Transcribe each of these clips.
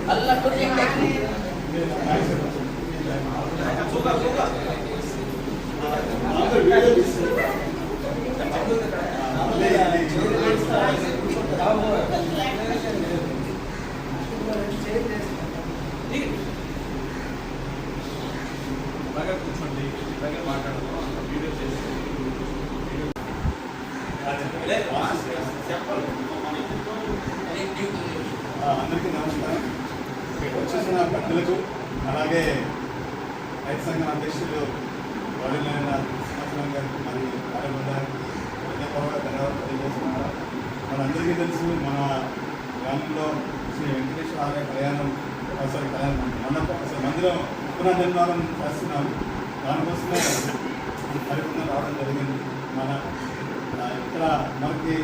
కూర్చోండి మాట్లాడదాం వీడియో చేసి అందరికీ నమస్కారం. వచ్చేసిన పెద్దలకు అలాగే రైతు సంఘం అధ్యక్షులు వరలైన శ్రీనివాసరావు గారికి మరియు కార్యబృందానికి హృదయపూర్వక ధన్యవాదాలు తెలియజేస్తున్నారు. మనందరికీ తెలుసు మన గ్రామంలో శ్రీ వెంకటేశ్వర ఆలయ కళ్యాణం మందిరం పునర్నిర్మాణం చేస్తున్నాము. దానికోసమే కార్యక్రమం రావడం జరిగింది. ఇక్కడ మనకి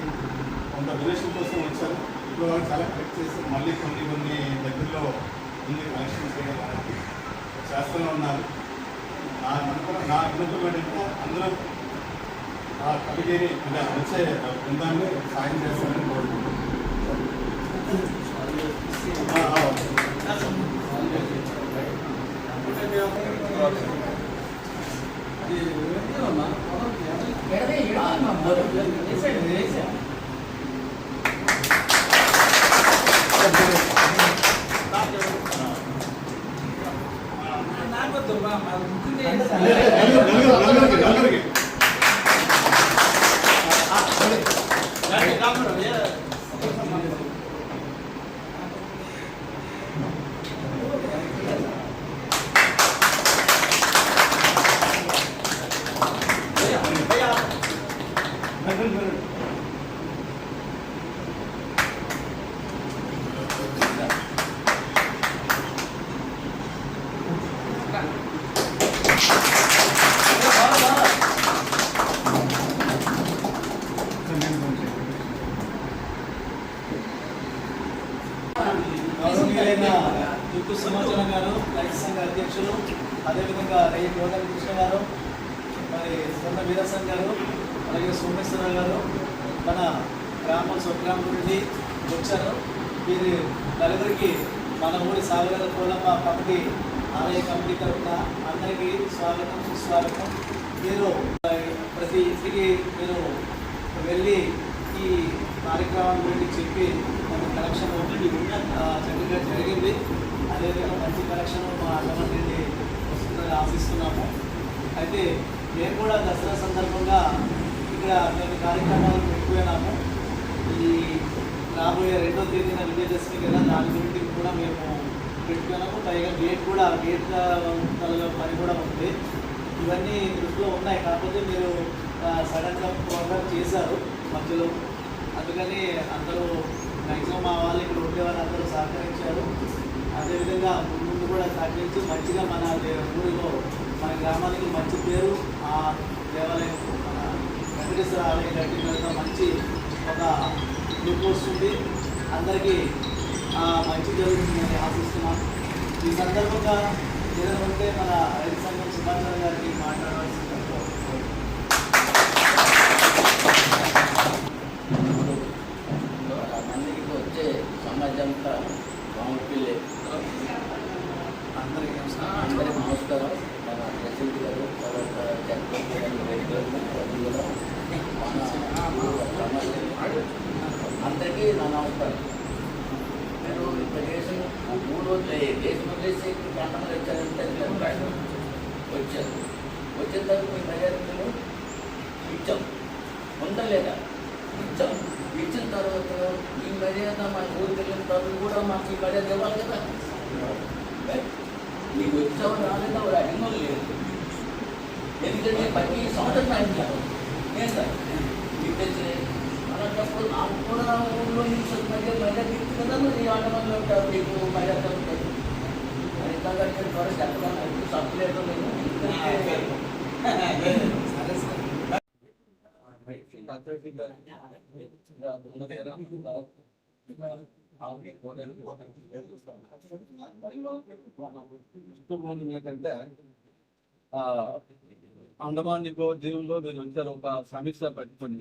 కొంత డొనేషన్ కోసం వచ్చారు. ఇప్పుడు వాళ్ళు చాలా కలెక్ట్ చేసి మళ్ళీ కొన్ని దగ్గరలో ఉంది కలెక్షన్ చేయడానికి చేస్తూనే ఉన్నారు. నా విన్నపం ఏంటంటే అందరూ ఆ కమిటీని అంటే వచ్చే బృందాన్ని సాయం చేస్తారని కోరుకుంటున్నాను. దుర్గు సమాచారం గారు, రైతు సంఘ అధ్యక్షులు, అదేవిధంగా రైతు గోదావరి కృష్ణ గారు, మరి సొంత వీరసన్ గారు, అలాగే సోమేశ్వరరావు గారు మన గ్రామం స్వగ్రామం నుండి వచ్చారు. వీరి నలుగురికి మన ఊరి సాగర కోలమ్మ కమిటీ ఆలయ కమిటీ తరఫున అందరికీ స్వాగతం సుస్వాగతం. మీరు ప్రతి ఇంటికి మీరు వెళ్ళి ఈ కార్యక్రమం గురించి చెప్పి మన కలెక్షన్ చక్కగా జరిగింది. అదేవిధంగా మంచి కలెక్షన్ మా అన్నమం నుండి వస్తుందని ఆశిస్తున్నాము. అయితే మేము కూడా దసరా సందర్భంగా ఇక్కడ మేము కార్యక్రమాలు పెట్టుకున్నాము. ఈ రాబోయే 2వ తేదీన విజయదశమి కదా, దాని గురించి కూడా మేము పెట్టుకున్నాము. పైగా గేట్ పని కూడా ఉంది. ఇవన్నీ దృష్టిలో ఉన్నాయి. కాకపోతే మీరు సడన్గా ప్రోగ్రామ్ చేశారు మధ్యలో, అందుకని అందరూ మ్యాక్సిమం మా వాళ్ళు ఇక్కడ ఉండేవాళ్ళు అందరూ సహకరించారు. అదేవిధంగా ముందు కూడా సహకరించి మంచిగా మన ఊరిలో మన గ్రామానికి మంచి పేరు, ఆ దేవాలయం మన వెంకటేశ్వర ఆలయం కట్టిన మంచి ఒక లుక్ వస్తుంది. అందరికీ మంచి జరుగుతుందని ఆశిస్తున్నాం. ఈ సందర్భంగా ఏదంటే మన రైతు సంఘం సుభాష్ గారికి మాట్లాడవలసింది. మందికి వచ్చే సమాజంతా బాగుంటుంది. అందరికీ నమస్కారం. మన ప్రెసిడెంట్ గారు, తర్వాత అందరికీ నా నమస్కారం. మీరు ఇప్పుడు చేసిన 3 రోజులు దేశం వదిలేసి ప్రాంతంలో వచ్చారంటే వచ్చారు. వచ్చిన తర్వాత మీ మర్యాదలు ఇచ్చాం, ఉండలేదా ఇచ్చాం. ఇచ్చిన తర్వాత ఈ మర్యాద మా ఊరికి వెళ్ళిన తర్వాత కూడా మాకు ఈ మర్యాద ఇవ్వాలి కదా. నీకు వచ్చావు రాలేదా వాడు అడిగిన లేదు. ఎందుకంటే ప్రతి సంవత్సరం అడిగారు ఏంటా మీకు తెలిసి అలాంటప్పుడు నాకు కూడా ఊళ్ళో నుంచి మర్యాద ఇస్తుంది కదా. మరి ఆటమంలో ఉంటారు, నీకు మర్యాద ఉంటుంది. అది కాదు త్వర చెప్పడానికి తప్పలేదు. ఏంటంటే అండమాన్ నికోబార్ దీవుల్లో మీరు వచ్చారు ఒక సమీక్ష పెట్టుకొని.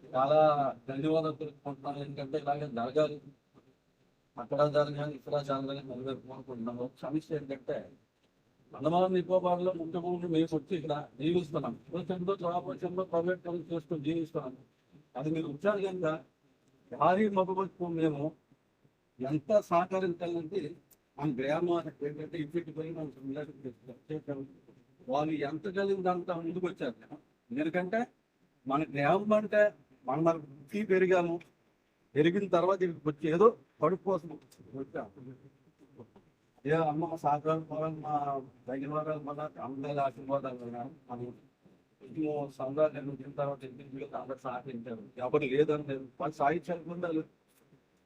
చాలా ధన్యవాదాలు తెలుసుకుంటున్నాను. ఎందుకంటే ఇలాగే జరగాలి. అక్కడ జరగాలి ఇక్కడ జరగాలి మనం కోరుకుంటున్నాము. సమస్య ఏంటంటే అండమాన్ నికోబార్లో ముఖ్యమంత్రి మేము వచ్చి ఇక్కడ జీవిస్తున్నాం. వచ్చంలో జాబ్ వచ్చంలో ప్రైవేట్ పనులు చేసుకొని జీవిస్తున్నాం. అది మీరు వచ్చారు కనుక భారీ మగవచ్చు మేము ఎంత సహకరించాలంటే మన గ్రామానికి ఏంటంటే ఇంటికి పోయి మనం వాళ్ళు ఎంత కలిగిందంత ముందుకు వచ్చారు. ఎందుకంటే మన గ్రామం అంటే మనం పెరిగాము, పెరిగిన తర్వాత ఇక్కడికి వచ్చి ఏదో కడుపు కోసం వచ్చాము. ఏ అమ్మ సహకారం మా తగిన మన అందరి ఆశీర్వాదాలు మనం సంఘాలు వచ్చిన తర్వాత అందరు సహకరించారు. ఎవరు లేదంటే వాళ్ళు సాహిత్యాలు ఉండాలి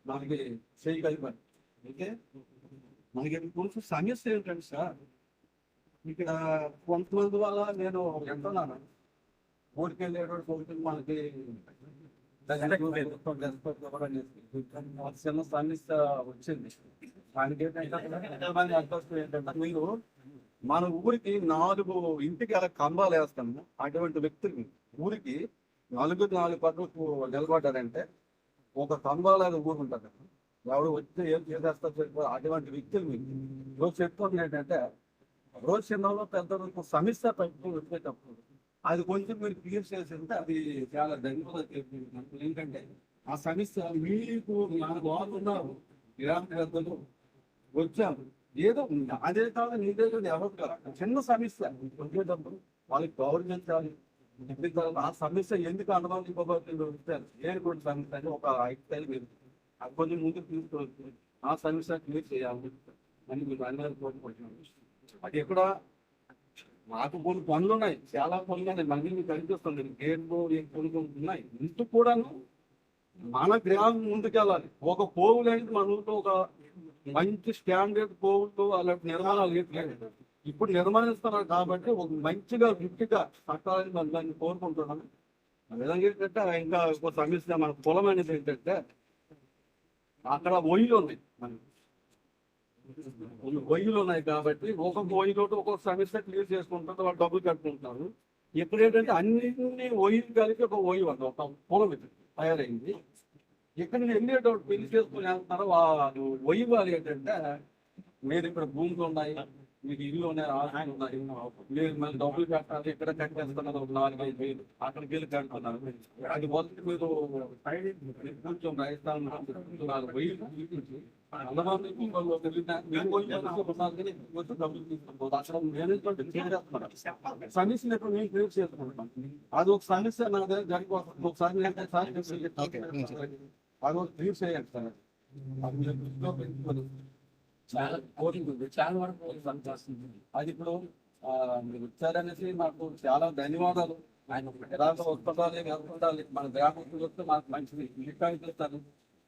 మనకి చేయగలిగారు. అయితే మనకి కొంచెం సమస్య ఏంటంటే సార్, ఇక్కడ కొంతమంది వల్ల నేను ఎంతున్నాను ఊరికెళ్ళేటప్పుడు మనకి చిన్న సమస్య వచ్చింది. దానికి ఏంటంటే మీరు మన ఊరికి 4 ఇంటికి అలా కంబాలు వేస్తాము. అటువంటి వ్యక్తులు ఊరికి 4 పక్కకు నిలబడ్డారంటే ఒక కంబాలాగా ఊరు ఉంటుంది. ఎవరు వచ్చి ఏం చేసేస్తారు అటువంటి వ్యక్తులు మీకు రోజు చెప్పుకోండి. ఏంటంటే రోజు చిన్నలో పెద్ద సమస్య వచ్చేటప్పుడు అది కొంచెం మీరు క్లియర్ చేసింటే అది చాలా ధన్యవాదాలు. ఏంటంటే ఆ సమస్య మీకు మన బాగున్నారు గ్రామ పెద్దలు వచ్చాము ఏదో అదే కాదు నీదే ఎవరు కదా చిన్న సమస్య వచ్చేటప్పుడు వాళ్ళకి గౌరవించాలి. ఆ సమస్య ఎందుకు అనుభవించబోతుందో నేను కూడా సమస్య అని ఒక 5 సార్లు మీరు అది కొంచెం ముందుకు తీసుకోవచ్చు. ఆ సమస్య క్లియర్ చేయాలి అని మీరు అందరూ కోరుకుంటున్నాను. అది ఎక్కడ మాకు కొన్ని పనులు ఉన్నాయి, చాలా పనులు ఉన్నాయి. మళ్ళీ మీకు కనిపిస్తుంది గేట్లు పనులు ఉన్నాయి. ఇంటికి కూడాను మన గ్రామం ముందుకెళ్ళాలి. ఒక పోవులు అనేది మన ఊళ్ళో ఒక మంచి స్టాండర్డ్ పోవులు అలాంటి నిర్మాణాలు లేదు. ఇప్పుడు నిర్మాణిస్తున్నారు కాబట్టి ఒక మంచిగా గట్టిగా కట్టాలని మనం కోరుకుంటున్నాను. ఆ విధంగా ఏంటంటే ఇంకా ఒక సమస్య మన పొలం అనేది ఏంటంటే అక్కడ ఒయ్యిలు ఉన్నాయి, ఒయ్యిలు ఉన్నాయి కాబట్టి ఒక ఒయ్యిలో ఒక్కొక్క సమస్య క్లియర్ చేసుకుంటారు, వాళ్ళు డబ్బులు కట్టుకుంటున్నారు. ఇప్పుడు ఏంటంటే అన్ని ఒయ్యిలు కలిపి ఒక ఒయ్యి ఉంది, ఒక పొలం ఇది తయారైంది. ఇక్కడ వెళ్ళేటప్పుడు పెళ్లి చేసుకుని వెళ్తున్నారు. వాళ్ళు ఒయ్యి వాళ్ళు ఏంటంటే మీరు ఇక్కడ భూములు ఉన్నాయి, మీకు ఇల్లు ఉన్నాయి, ఆదాయం ఉన్నాయి, మీరు మళ్ళీ డబ్బులు కట్టాలి. ఇక్కడ కట్టేస్తున్నారు 4-5 వేలు, అక్కడికి వెళ్ళి కట్టుకున్నారు. అది మొదటి మీరు కొంచెం రాజస్థాన్ సమస్య మేము క్లియర్ చేసుకుంటాం. అది ఒక సమస్య నా దగ్గర జరిగిపోతుంది. ఒకసారి అది ఒక క్లియర్ చేయాలి సార్. చాలా కోరింది, చాలా వరకు సంతోషింది. అది ఇప్పుడు మీరు వచ్చారనేసి మాకు చాలా ధన్యవాదాలు. ఆయన ఎలా వస్తుండాలి వెళ్తుండాలి. మన గ్రామంలో వస్తే మాకు మంచిది మిగతాయి చేస్తారు.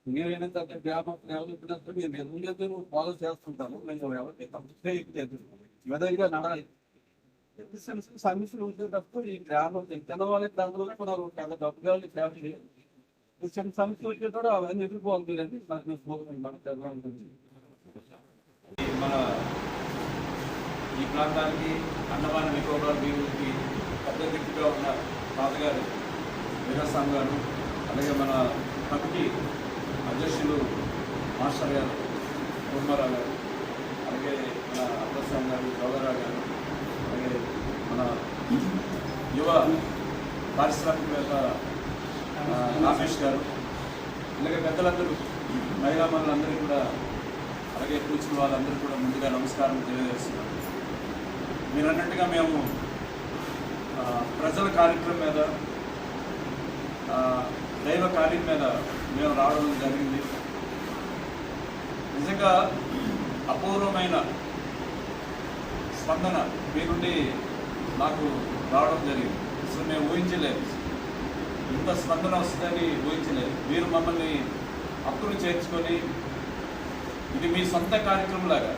మీరు ఏంటంటే గ్రామంలో ఎవరు మీరు ఎందుకంటే ఫాలో చేస్తుంటారు. మేము ఎవరికి తప్పలేదు ఈ విధంగా నడాలి. సమస్యలు ఉండేటప్పుడు ఈ గ్రామం తినవాళ్ళకి దాంట్లో చాలా డబ్బుగా ఫ్యామిలీ చిన్న సమస్యలు వచ్చేటప్పుడు అవన్నీ ఎదుర్కోవాలి. మన ఈ ప్రాంతానికి అండమాన్ నికోబార్ దీవులకి పెద్ద దిక్కుగా ఉన్న తాతగారు వీరస్వామి గారు, అలాగే మన కమిటీ అధ్యక్షులు మాస్టర్ గారు కుర్మారావు గారు, అలాగే మన అబ్బాస్వామి గారు, గౌరవరావు గారు, అలాగే మన యువ పారిశ్రామికవేత్త రామేష్ గారు, అలాగే పెద్దలందరూ మహిళా మనులందరికీ కూడా, అలాగే కూర్చున్న వాళ్ళందరూ కూడా ముందుగా నమస్కారం తెలియజేస్తున్నాం. మీరు అన్నట్టుగా మేము ప్రజల కార్యక్రమం మీద, దైవ కార్యం మీద మేము రావడం జరిగింది. నిజంగా అపూర్వమైన స్పందన మీ నుండి నాకు రావడం జరిగింది. అసలు మేము ఊహించలేదు, ఇంత స్పందన వస్తుందని ఊహించలేదు. మీరు మమ్మల్ని హక్కును చేర్చుకొని ఇది మీ సొంత కార్యక్రమం లాగా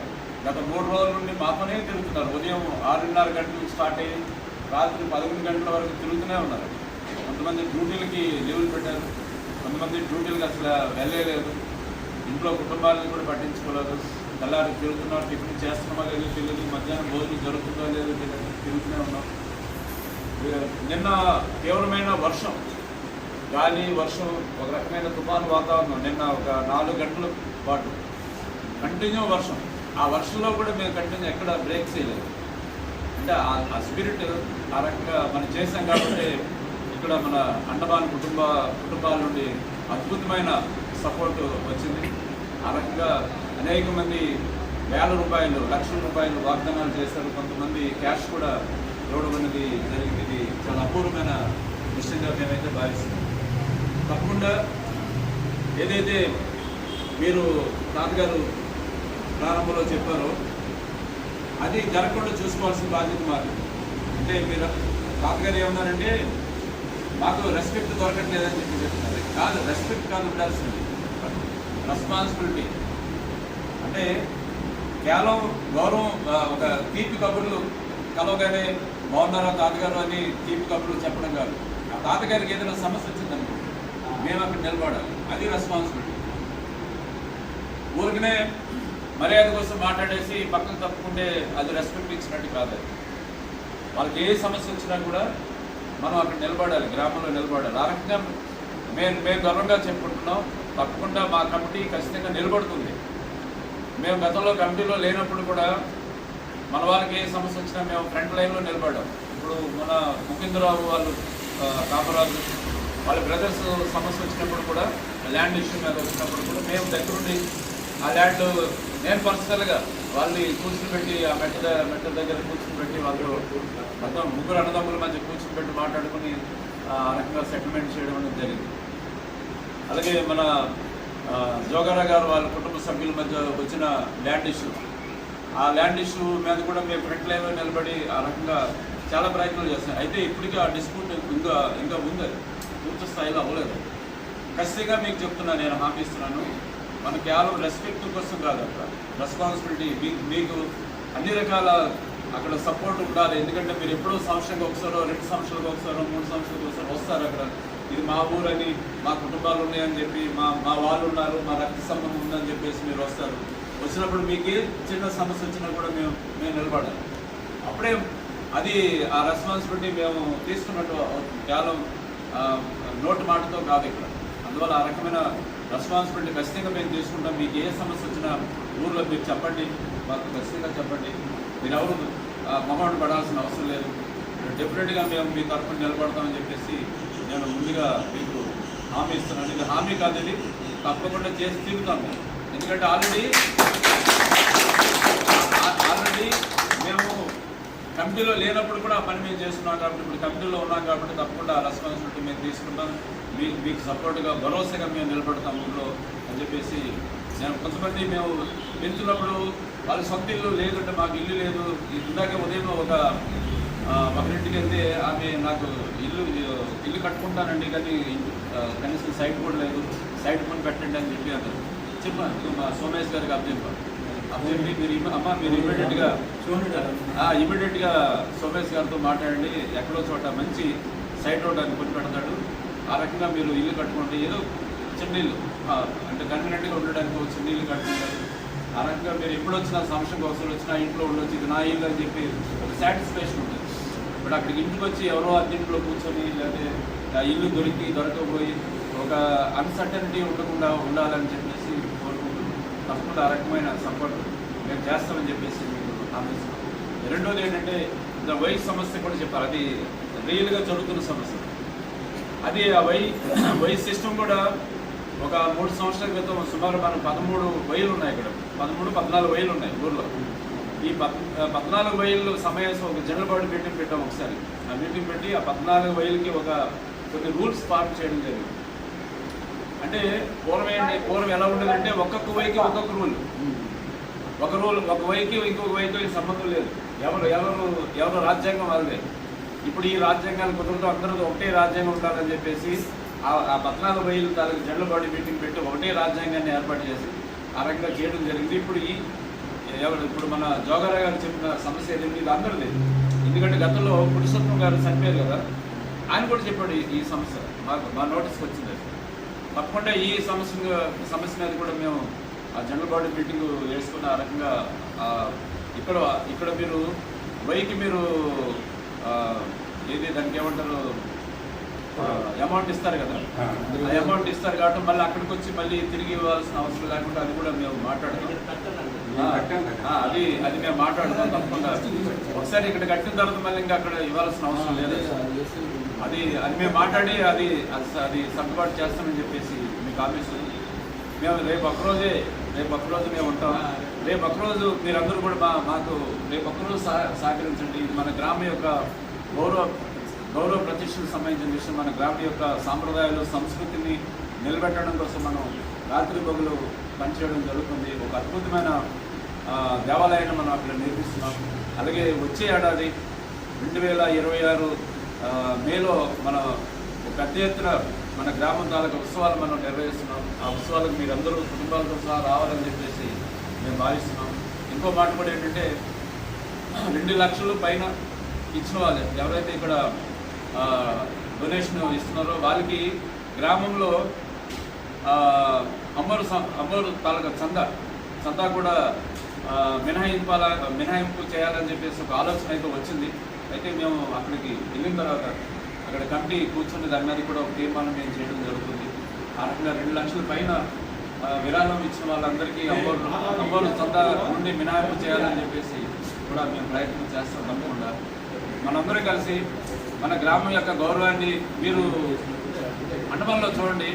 గత 3 రోజుల నుండి మాతోనే తిరుగుతున్నారు. ఉదయం 6:30 గంటలకు స్టార్ట్ అయ్యి రాత్రి 11 గంటల వరకు తిరుగుతూనే ఉన్నారు. కొంతమంది డ్యూటీలకి లీవులు పెట్టారు, కొంతమంది డ్యూటీలకు అసలు వెళ్ళలేదు, ఇంట్లో కుటుంబాలను కూడా పట్టించుకోలేదు. తెల్లారి తిరుగుతున్నారు, టిఫిన్ చేస్తున్నామా లేదో తెలియదు, మధ్యాహ్నం భోజనం జరుగుతుందో లేదో తెలియదు, తిరుగుతూనే ఉన్నాం. నిన్న తీవ్రమైన వర్షం, గాలి వర్షం, ఒక రకమైన తుఫాను వాతావరణం నిన్న ఒక 4 గంటల పాటు కంటిన్యూ వర్షం. ఆ వర్షంలో కూడా మేము కంటిన్యూ ఎక్కడ బ్రేక్ చేయలేదు. అంటే ఆ స్పిరిట్ ఆ రకంగా మనం చేసాం కాబట్టి ఇక్కడ మన అండమాన్ కుటుంబాల నుండి అద్భుతమైన సపోర్ట్ వచ్చింది. ఆ రకంగా అనేక మంది వేల రూపాయలు, లక్షల రూపాయలు వాగ్దానాలు చేశారు. కొంతమంది క్యాష్ కూడా ఇవ్వడం అనేది జరిగింది. ఇది చాలా అపూర్వమైన విషయంగా మేమైతే భావిస్తున్నాం. తప్పకుండా ఏదైతే మీరు తాతగారు ప్రారంభంలో చెప్పారో అది జరగకుండా చూసుకోవాల్సిన బాధ్యత మాకు. అంటే మీరు తాతగారు ఏమన్నారంటే మాకు రెస్పెక్ట్ దొరకట్లేదని చెప్పి చెప్తున్నారు. కాదు, రెస్పెక్ట్ కాదు ఉండాల్సింది, రెస్పాన్సిబిలిటీ. అంటే కేవలం గౌరవం, ఒక తీపి కబుర్లు కలవగానే బాగున్నారా తాతగారు అని తీపి కబుర్లు చెప్పడం కాదు. ఆ తాతగారికి ఏదైనా సమస్య వచ్చిందనుకో మేము అక్కడ నిలబడాలి, అది రెస్పాన్సిబిలిటీ. ఊరికనే మర్యాద కోసం మాట్లాడేసి పక్కన తప్పుకుంటే అది రెస్పెక్ట్ ఇచ్చినట్టు కాదు. వాళ్ళకి ఏ సమస్య వచ్చినా కూడా మనం అక్కడ నిలబడాలి, గ్రామంలో నిలబడాలి. ఆ రకంగా మేము గర్వంగా చెప్పుకుంటున్నాం. తప్పకుండా మా కమిటీ ఖచ్చితంగా నిలబడుతుంది. మేము గతంలో కమిటీలో లేనప్పుడు కూడా మన వాళ్ళకి ఏ సమస్య వచ్చినా మేము ఫ్రంట్ లైన్లో నిలబడ్డాం. ఇప్పుడు మన ముకుందరావు వాళ్ళు కాపరాజు వాళ్ళ బ్రదర్స్ సమస్య వచ్చినప్పుడు కూడా, ల్యాండ్ ఇష్యూ మీద వచ్చినప్పుడు కూడా మేము దగ్గరుండి ఆ ల్యాండ్ నేను పర్సనల్గా వాళ్ళని కూర్చుని పెట్టి ఆ మెట్ట దగ్గర కూర్చుని పెట్టి వాళ్ళు మొత్తం ముగ్గురు అన్నదమ్ముల మధ్య కూర్చుని పెట్టి మాట్లాడుకుని ఆ రకంగా సెటిల్మెంట్ చేయడం అనేది జరిగింది. అలాగే మన జోగారా గారు వాళ్ళ కుటుంబ సభ్యుల మధ్య వచ్చిన ల్యాండ్ ఇష్యూ, ఆ ల్యాండ్ ఇష్యూ మీద కూడా మేము ఫ్రంట్ లైన్లో నిలబడి ఆ రకంగా చాలా ప్రయత్నాలు చేస్తాం. అయితే ఇప్పటికీ ఆ డిస్ప్యూట్ ఇంకా ఉంది, పూర్తి స్థాయిలో అవ్వలేదు. ఖచ్చితంగా మీకు చెప్తున్నా, నేను హామీ ఇస్తున్నాను, మన కేవలం రెస్పెక్ట్ కోసం కాదు, అక్కడ రెస్పాన్సిబిలిటీ. మీకు అన్ని రకాల అక్కడ సపోర్ట్ ఉండాలి. ఎందుకంటే మీరు ఎప్పుడో సంవత్సరంగా ఒకసారో, 2 సంవత్సరాలకు ఒకసారో, 3 సంవత్సరాలకు ఒకసారి వస్తారు. అక్కడ ఇది మా ఊరని, మా కుటుంబాలు ఉన్నాయని చెప్పి, మా వాళ్ళు ఉన్నారు, మా రక్త సంబంధం ఉందని చెప్పేసి మీరు వస్తారు. వచ్చినప్పుడు మీకు చిన్న సమస్య వచ్చినా కూడా మేము నిలబడాలి. అప్పుడే అది ఆ రెస్పాన్సిబిలిటీ మేము తీసుకున్నట్టు కేవలం నోటి మాటతో కాదు ఇక్కడ. అందువల్ల ఆ రకమైన రెస్పాన్సిబిలిటీ ఖచ్చితంగా మేము తీసుకుంటాం. మీకు ఏ సమస్య వచ్చినా ఊర్లో మీరు చెప్పండి, మాకు ఖచ్చితంగా చెప్పండి. మీరు ఎవరు మొహమాట పడాల్సిన అవసరం లేదు. డెఫినెట్గా మేము మీ తరఫున నిలబడతామని చెప్పేసి నేను ముందుగా మీకు హామీ ఇస్తున్నాను. ఇది హామీ కాదు, ఇది తప్పకుండా చేసి తీరుతాం. ఎందుకంటే ఆల్రెడీ మేము కమిటీలో లేనప్పుడు కూడా ఆ పని మేము చేస్తున్నాం కాబట్టి, ఇప్పుడు కమిటీలో ఉన్నాం కాబట్టి తప్పకుండా ఆ రెస్పాన్సిబిలిటీ మేము తీసుకుంటాం. మీకు సపోర్ట్గా, భరోసాగా మేము నిలబడతాం ఊళ్ళో అని చెప్పేసి. నేను కొంతమంది మేము పెంచున్నప్పుడు వాళ్ళ సొంత ఇల్లు లేదంటే మాకు ఇల్లు లేదు. ఇందాకే ఉదయం ఒకరింటికి వెళ్తే ఆమె నాకు ఇల్లు కట్టుకుంటానండి, కానీ కనీసం సైట్ కూడా లేదు, సైట్ కొని పెట్టండి అని చెప్పి అన్నారు. చెప్పాను మా సోమేష్ గారికి అప్పచెప్పాను. అప్పచెప్పి మీరు ఇమీడియట్గా సోమేష్ గారితో మాట్లాడండి, ఎక్కడో చోట మంచి సైట్ రోడ్ అని కొని పెడతాడు, ఆ రకంగా మీరు ఇల్లు కట్టుకోండి. ఏదో చిన్న ఇల్లు అంటే కన్వీనెంట్గా ఉండడానికి ఒక చిన్న ఇల్లు కట్టుకుంటారు. ఆ రకంగా మీరు ఎప్పుడు వచ్చినా, సంవత్సరం ఒకసారి వచ్చినా ఇంట్లో ఉండొచ్చు, ఇది నా ఇల్లు అని చెప్పి ఒక సాటిస్ఫాక్షన్ ఉంటుంది. ఇప్పుడు అక్కడికి ఇంటికి వచ్చి ఎవరో అద్దెంట్లో కూర్చొని, లేకపోతే ఇల్లు దొరకపోయి ఒక అన్సర్టనిటీ ఉండకుండా ఉండాలని చెప్పేసి కోరుకుంటున్నాం. తప్పకుండా ఆ రకమైన సపోర్ట్ మేము చేస్తామని చెప్పేసి మీకు హామీస్తున్నాం. రెండోది ఏంటంటే వైట్ సమస్య కూడా చెప్పారు, అది రియల్గా జరుగుతున్న సమస్య. అది ఆ వైట్ సిస్టమ్ కూడా ఒక 3 సంవత్సరాల క్రితం సుమారు మనం 13 వైర్లు ఉన్నాయి ఇక్కడ, 13-14 వైర్లు ఉన్నాయి ఊళ్ళో. ఈ 14 వైర్లు సమావేశం ఒక జనరల్ బాడీ మీటింగ్ పెట్టాం ఒకసారి. ఆ మీటింగ్ పెట్టి ఆ 14 వైర్లకి కొన్ని రూల్స్ పార్ట్ చేయడం జరిగింది. అంటే పూర్వం ఎలా ఉండేదంటే ఒక్కొక్క వైకి ఒక్కొక్క రూల్, ఒక వైకి ఇంకొక వైకి సంబంధం లేదు, ఎవరు రాజ్యాంగం వాళ్ళదే. ఇప్పుడు ఈ రాజ్యాంగాలు కుదరదు, అందరూ ఒకటే రాజ్యాంగం ఉండాలని చెప్పేసి ఆ 14 వైలు తాలూకు జనరల్ బాడీ మీటింగ్ పెట్టి ఒకటే రాజ్యాంగాన్ని ఏర్పాటు చేసి ఆ రకంగా చేయడం జరిగింది. ఇప్పుడు మన జోగారా గారు చెప్పిన సమస్య ఏదైంది, ఇది అందరిది. ఎందుకంటే గతంలో పురుషోత్తం గారు చనిపోయారు కదా, ఆయన కూడా చెప్పాడు ఈ సమస్య మా నోటీస్కి వచ్చింది. తప్పకుండా ఈ సమస్య మీద కూడా మేము ఆ జనరల్ బాడీ మీటింగ్ వేసుకున్న ఆ రకంగా ఇక్కడ మీరు వైకి మీరు ఏది దానికి ఏమంటారు అమౌంట్ ఇస్తారు కదా, ఆ అమౌంట్ ఇస్తారు కాబట్టి మళ్ళీ అక్కడికి వచ్చి మళ్ళీ తిరిగి ఇవ్వాల్సిన అవసరం లేకుండా అది కూడా మేము మాట్లాడుతాం. అది మేము మాట్లాడుతాం తప్పకుండా. ఒకసారి ఇక్కడ కట్టిన తర్వాత మళ్ళీ ఇంకా అక్కడ ఇవ్వాల్సిన అవసరం లేదు. అది మేము మాట్లాడి అది సర్దుబాటు చేస్తామని చెప్పేసి మీకు ఆఫీసు మేము రేపు ఒక్కరోజు మేము ఉంటాం. రేపు ఒక్కరోజు మీరందరూ కూడా మాకు రేపు ఒక్కరోజు సహకరించండి. మన గ్రామం యొక్క గౌరవ ప్రతిష్టలకు సంబంధించిన విషయం, మన గ్రామం యొక్క సాంప్రదాయాలు సంస్కృతిని నిలబెట్టడం కోసం మనం రాత్రి పగులు పనిచేయడం జరుగుతుంది. ఒక అద్భుతమైన దేవాలయాన్ని మనం అక్కడ నిర్మిస్తున్నాం. అలాగే వచ్చే ఏడాది 2026 మేలో మన పెద్ద ఎత్తున మన గ్రామం తాలూకు ఉత్సవాలు మనం నిర్వహిస్తున్నాం. ఆ ఉత్సవాలకు మీరందరూ కుటుంబాలతో సహా రావాలని చెప్పేసి మేము భావిస్తున్నాం. ఇంకో మాట కూడా ఏంటంటే 2 లక్షల పైన ఇచ్చిన వాళ్ళే ఎవరైతే ఇక్కడ డొనేషన్ ఇస్తున్నారో వాళ్ళకి గ్రామంలో అమ్మోరు తాలూకా చందా కూడా మినహాయింపు చేయాలని చెప్పేసి ఒక ఆలోచన అయితే వచ్చింది. అయితే మేము అక్కడికి వెళ్ళిన తర్వాత అక్కడ కమిటీ కూర్చుని దాని మీద కూడా ఒక తీర్మానం మేము చేయడం జరుగుతుంది. ఆ రకంగా 2 లక్షల పైన విరాళం ఇచ్చిన వాళ్ళందరికీ అమ్మోరు చందా నుండి మినహాయింపు చేయాలని చెప్పేసి కూడా మేము ప్రయత్నం చేస్తాం. తప్పకుండా మనందరూ కలిసి మన గ్రామం యొక్క గౌరవాన్ని మీరు అండమాన్లో చూడండి.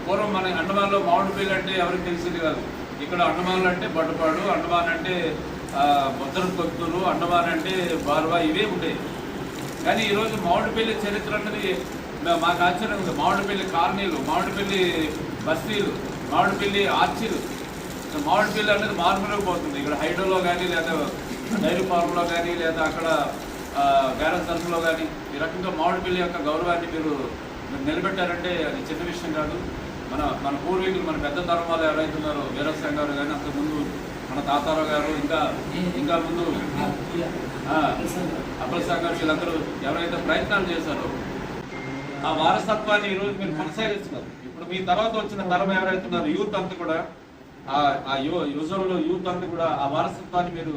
పూర్వం మన అండమాన్లో మామిడిపల్లి అంటే ఎవరికి తెలిసింది కాదు. ఇక్కడ అండమాన్లు అంటే బొడ్డపాడు, అండమాన్ అంటే ముద్ర కొత్తూరు, అండమాన్ అంటే బార్వా ఇవే ఉంటాయి. కానీ ఈరోజు మామిడిపల్లి చరిత్ర అన్నది మాకు ఆశ్చర్యం ఉంది. మామిడిపల్లి కాలనీలు, మామిడిపల్లి బస్తీలు, మామిడిపల్లి ఆర్చీలు, మామిడిపల్లి అనేది మార్పులోకి ఇక్కడ హైడ్రోలో కానీ లేదా డైరీ ఫార్మ్లో కానీ లేదా అక్కడ గ్యారేజ్ సర్ఫ్లో కానీ ఈ రకంగా మామిడిపల్లి యొక్క గౌరవాన్ని మీరు నిలబెట్టారంటే అది చిన్న విషయం కాదు. మన పూర్వీకులు, మన పెద్ద తరం వాళ్ళు ఎవరైతే ఉన్నారో వీరస్వామి గారు కానీ, అంతకుముందు మన తాతారావు గారు, ఇంకా ముందు అప్పలస్వామి గారు, వీళ్ళందరూ ఎవరైతే ప్రయత్నాలు చేశారో ఆ వారసత్వాన్ని ఈరోజు మీరు కొనసాగిస్తున్నారు. ఇప్పుడు మీ తర్వాత వచ్చిన తరం ఎవరైతే ఉన్నారో యూత్ అంతా కూడా యూత్ అంతా కూడా ఆ వారసత్వాన్ని మీరు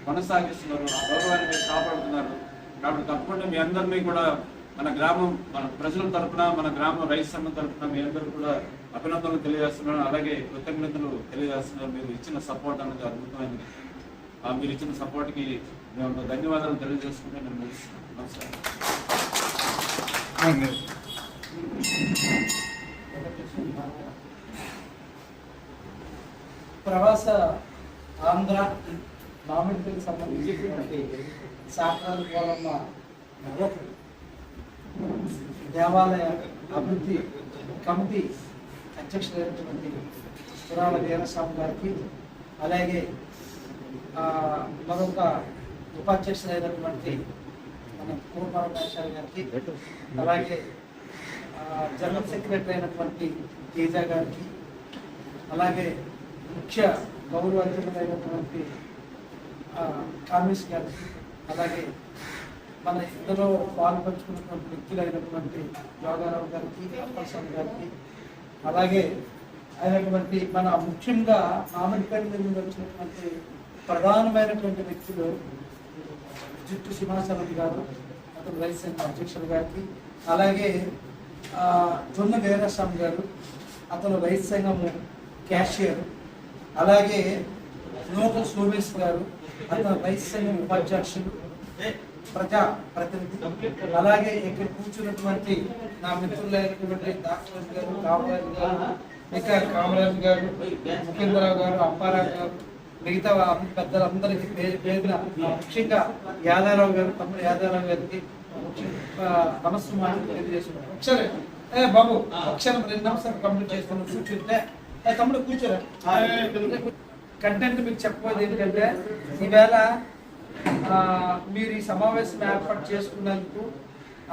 కొనసాగిస్తున్నారు, ఆ గౌరవాన్ని మీరు కాపాడుతున్నారు. కాబట్టి తప్పకుండా మీ అందరినీ కూడా మన గ్రామం, మన ప్రజల తరఫున, మన గ్రామం రైతు సంఘం తరఫున మీ అందరూ కూడా అభినందనలు తెలియజేస్తున్నారు. అలాగే కృతజ్ఞతలు తెలియజేస్తున్నారు. మీరు ఇచ్చిన సపోర్ట్ అనేది అద్భుతమైనది. మీరు ఇచ్చిన సపోర్ట్కి మేము ధన్యవాదాలు తెలియజేసుకుంటే నేను ముగిస్తున్నాను. నమస్కారం. ప్రవాస ఆంధ్ర మామిడిపల్లికి సంబంధించినటువంటి సాకార పోలమ్మ దేవాలయ అభివృద్ధి కమిటీ అధ్యక్షులైనటువంటి పురాణ వీరస్వామి గారికి, అలాగే మరొక ఉపాధ్యక్షులైనటువంటి మన పూర్వరాజాచారి గారికి, అలాగే జనరల్ సెక్రటరీ అయినటువంటి తేజ గారికి, అలాగే ముఖ్య గౌరవ అధ్యక్షులైనటువంటి కామేష్ గారికి, అలాగే మన ఇందులో పాల్పంచుకున్నటువంటి వ్యక్తులైనటువంటి యోగారావు గారికి, అప్పలస్వామి గారికి, అలాగే అయినటువంటి మన ముఖ్యంగా మామిడిపల్లి నుండి వచ్చినటువంటి ప్రధానమైనటువంటి వ్యక్తులు జుట్టు సింహాచలం గారు, అతను రైతు సంఘ అధ్యక్షులు గారికి, అలాగే జొన్న వీరస్వామి గారు, అతను రైతు సంఘము క్యాషియర్, అలాగే నూతన సోమేష్ గారు, అతను రైతు సంఘం ఉపాధ్యక్షులు, ప్రజా ప్రతినిధి, అలాగే ఇక్కడ కూర్చున్నటువంటి నా మిత్రులైనటువంటి డాక్టర్ గారు, కామరాజు గారు, ఇంకా కామరాజు గారు, ముఖేంద్రరావు గారు, అప్పారావు గారు, మిగతా పెద్దలందరికీ పేరున ముఖ్యంగా యాదారావు గారు, తమ్ముడు యాదారావు గారికి నమస్కారం తెలియజేస్తున్నాను. ఒకసారి బాబు ఒకసారి 2 నిమిషాలు కంప్లీట్ చేస్తున్నాను. కూర్చుంటే తమ్ముడు కూర్చోరా. కంటెంట్ మీకు చెప్పబోయేది ఏంటంటే, ఈవేళ మీరు ఈ సమావేశం ఏర్పాటు చేసుకున్నందుకు,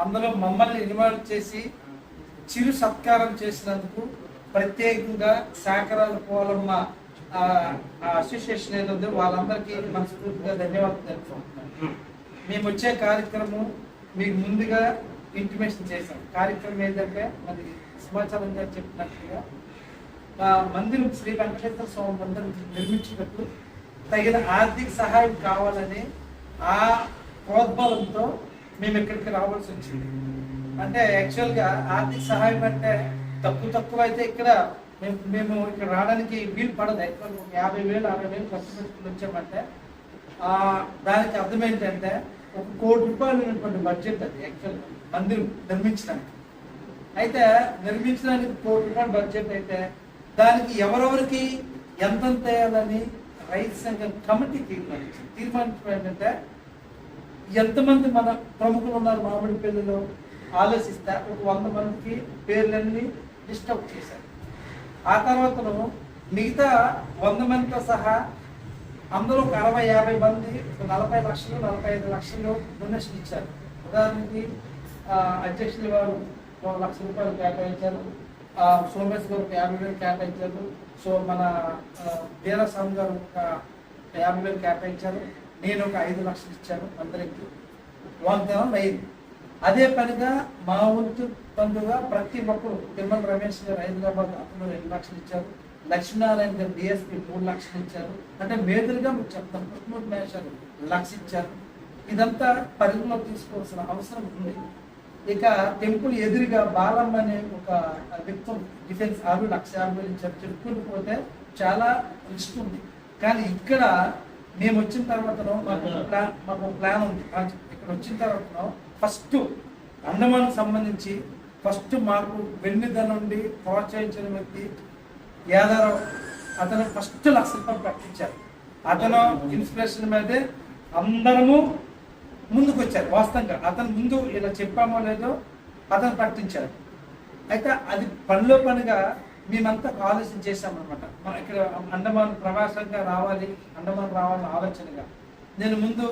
అందులో మమ్మల్ని ఇన్వాల్వ్ చేసి చిరు సత్కారం చేసినందుకు ప్రత్యేకంగా సాకరాల పోలమ్మ అసోసియేషన్ ఏదో వాళ్ళందరికీ మనస్ఫూర్తిగా ధన్యవాదాలు తెలుపుకుంటున్నాను. మేము వచ్చే కార్యక్రమం మీకు ముందుగా ఇంటిమేషన్ చేశాం. కార్యక్రమం ఏంటంటే మరి సమాచారం గారు చెప్పినట్టుగా మందిరం శ్రీ వెంకటేశ్వర స్వామి మందిరం నిర్మించినట్టు తగిన ఆర్థిక సహాయం కావాలని ఆ ప్రోద్బలంతో మేము ఇక్కడికి రావాల్సి వచ్చింది. అంటే యాక్చువల్గా ఆర్థిక సహాయం అంటే తక్కువ అయితే ఇక్కడ మేము ఇక్కడ రావడానికి వీలు పడదు. ఎక్కువ 50,000 60,000 ఖర్చు పెట్టుకుని వచ్చామంటే దానికి అర్థం ఏంటంటే ₹1 కోటి ఉన్నటువంటి బడ్జెట్ అది యాక్చువల్గా మందిరం నిర్మించడానికి. అయితే నిర్మించడానికి ₹1 కోటి బడ్జెట్ అయితే దానికి ఎవరెవరికి ఎంతెంత వేయాలని రైతు సంఘం కమిటీ తీర్మానించడం ఏంటంటే ఎంతమంది మన ప్రముఖులు ఉన్నారు మామిడిపల్లిలో ఆలోచిస్తే ఒక 100 మందికి పేర్లన్నీ లిస్ట్ అవుట్ చేశారు. ఆ తర్వాతను మిగతా 100 మందితో సహా అందరూ ఒక 60-50 మంది 40 లక్షలు 45 లక్షలు డొనేషన్ ఇచ్చారు. ఉదాహరణకి అధ్యక్షులు వారు ₹1,00,000 కేటాయించారు, సోమేష్ గారు 50,000 కేటాయించారు, సో మన వీరస్వామి గారు ఒక 50,000 కేటాయించారు, నేను ఒక 5 లక్షలు ఇచ్చాను. అందరికి వాగ్దానం అయింది. అదే పనిగా మా వంతు బంధువుగా ప్రతి ఒక్కరు తిరుమల రమేష్ గారు హైదరాబాద్ అతను 2 లక్షలు ఇచ్చారు, లక్ష్మీనారాయణ గారు డిఎస్పీ 3 లక్షలు ఇచ్చారు. అంటే మేదులుగా మీకు చెప్తాను, పుట్టినూరు మేషాలు 1,00,000 ఇచ్చారు. ఇదంతా పరిగణలో తీసుకోవాల్సిన అవసరం ఉంది. ఇక టెంపుల్ ఎదురుగా బాలమ్మ అనే ఒక వ్యక్తి డిఫెన్స్ 6,50,000 ఇచ్చారు. చెప్పుకుంటూ పోతే చాలా లిస్ట్ ఉంది. కానీ ఇక్కడ మేము వచ్చిన తర్వాతనో మాకు ప్లాన్ ఉంది. ఇక్కడ వచ్చిన తర్వాతనో ఫస్ట్ అండమాన్ సంబంధించి ఫస్ట్ మాకు వెన్నిద నుండి ప్రోత్సహించిన వ్యక్తి యాదారావు. అతను ఫస్ట్ ₹1,00,000 ప్రకటించారు. అతను ఇన్స్పిరేషన్ మీదే అందరము ముందుకు వచ్చారు. వాస్తవంగా అతను ముందు ఇలా చెప్పామో లేదో అతను ప్రకటించారు. అయితే అది పనిలో పనిగా మేమంతా ఆలోచన చేశామన్నమాట. ఇక్కడ అండమాన్ ప్రవాసంగా రావాలి, అండమాన్ రావాలని ఆలోచనగా నేను ముందు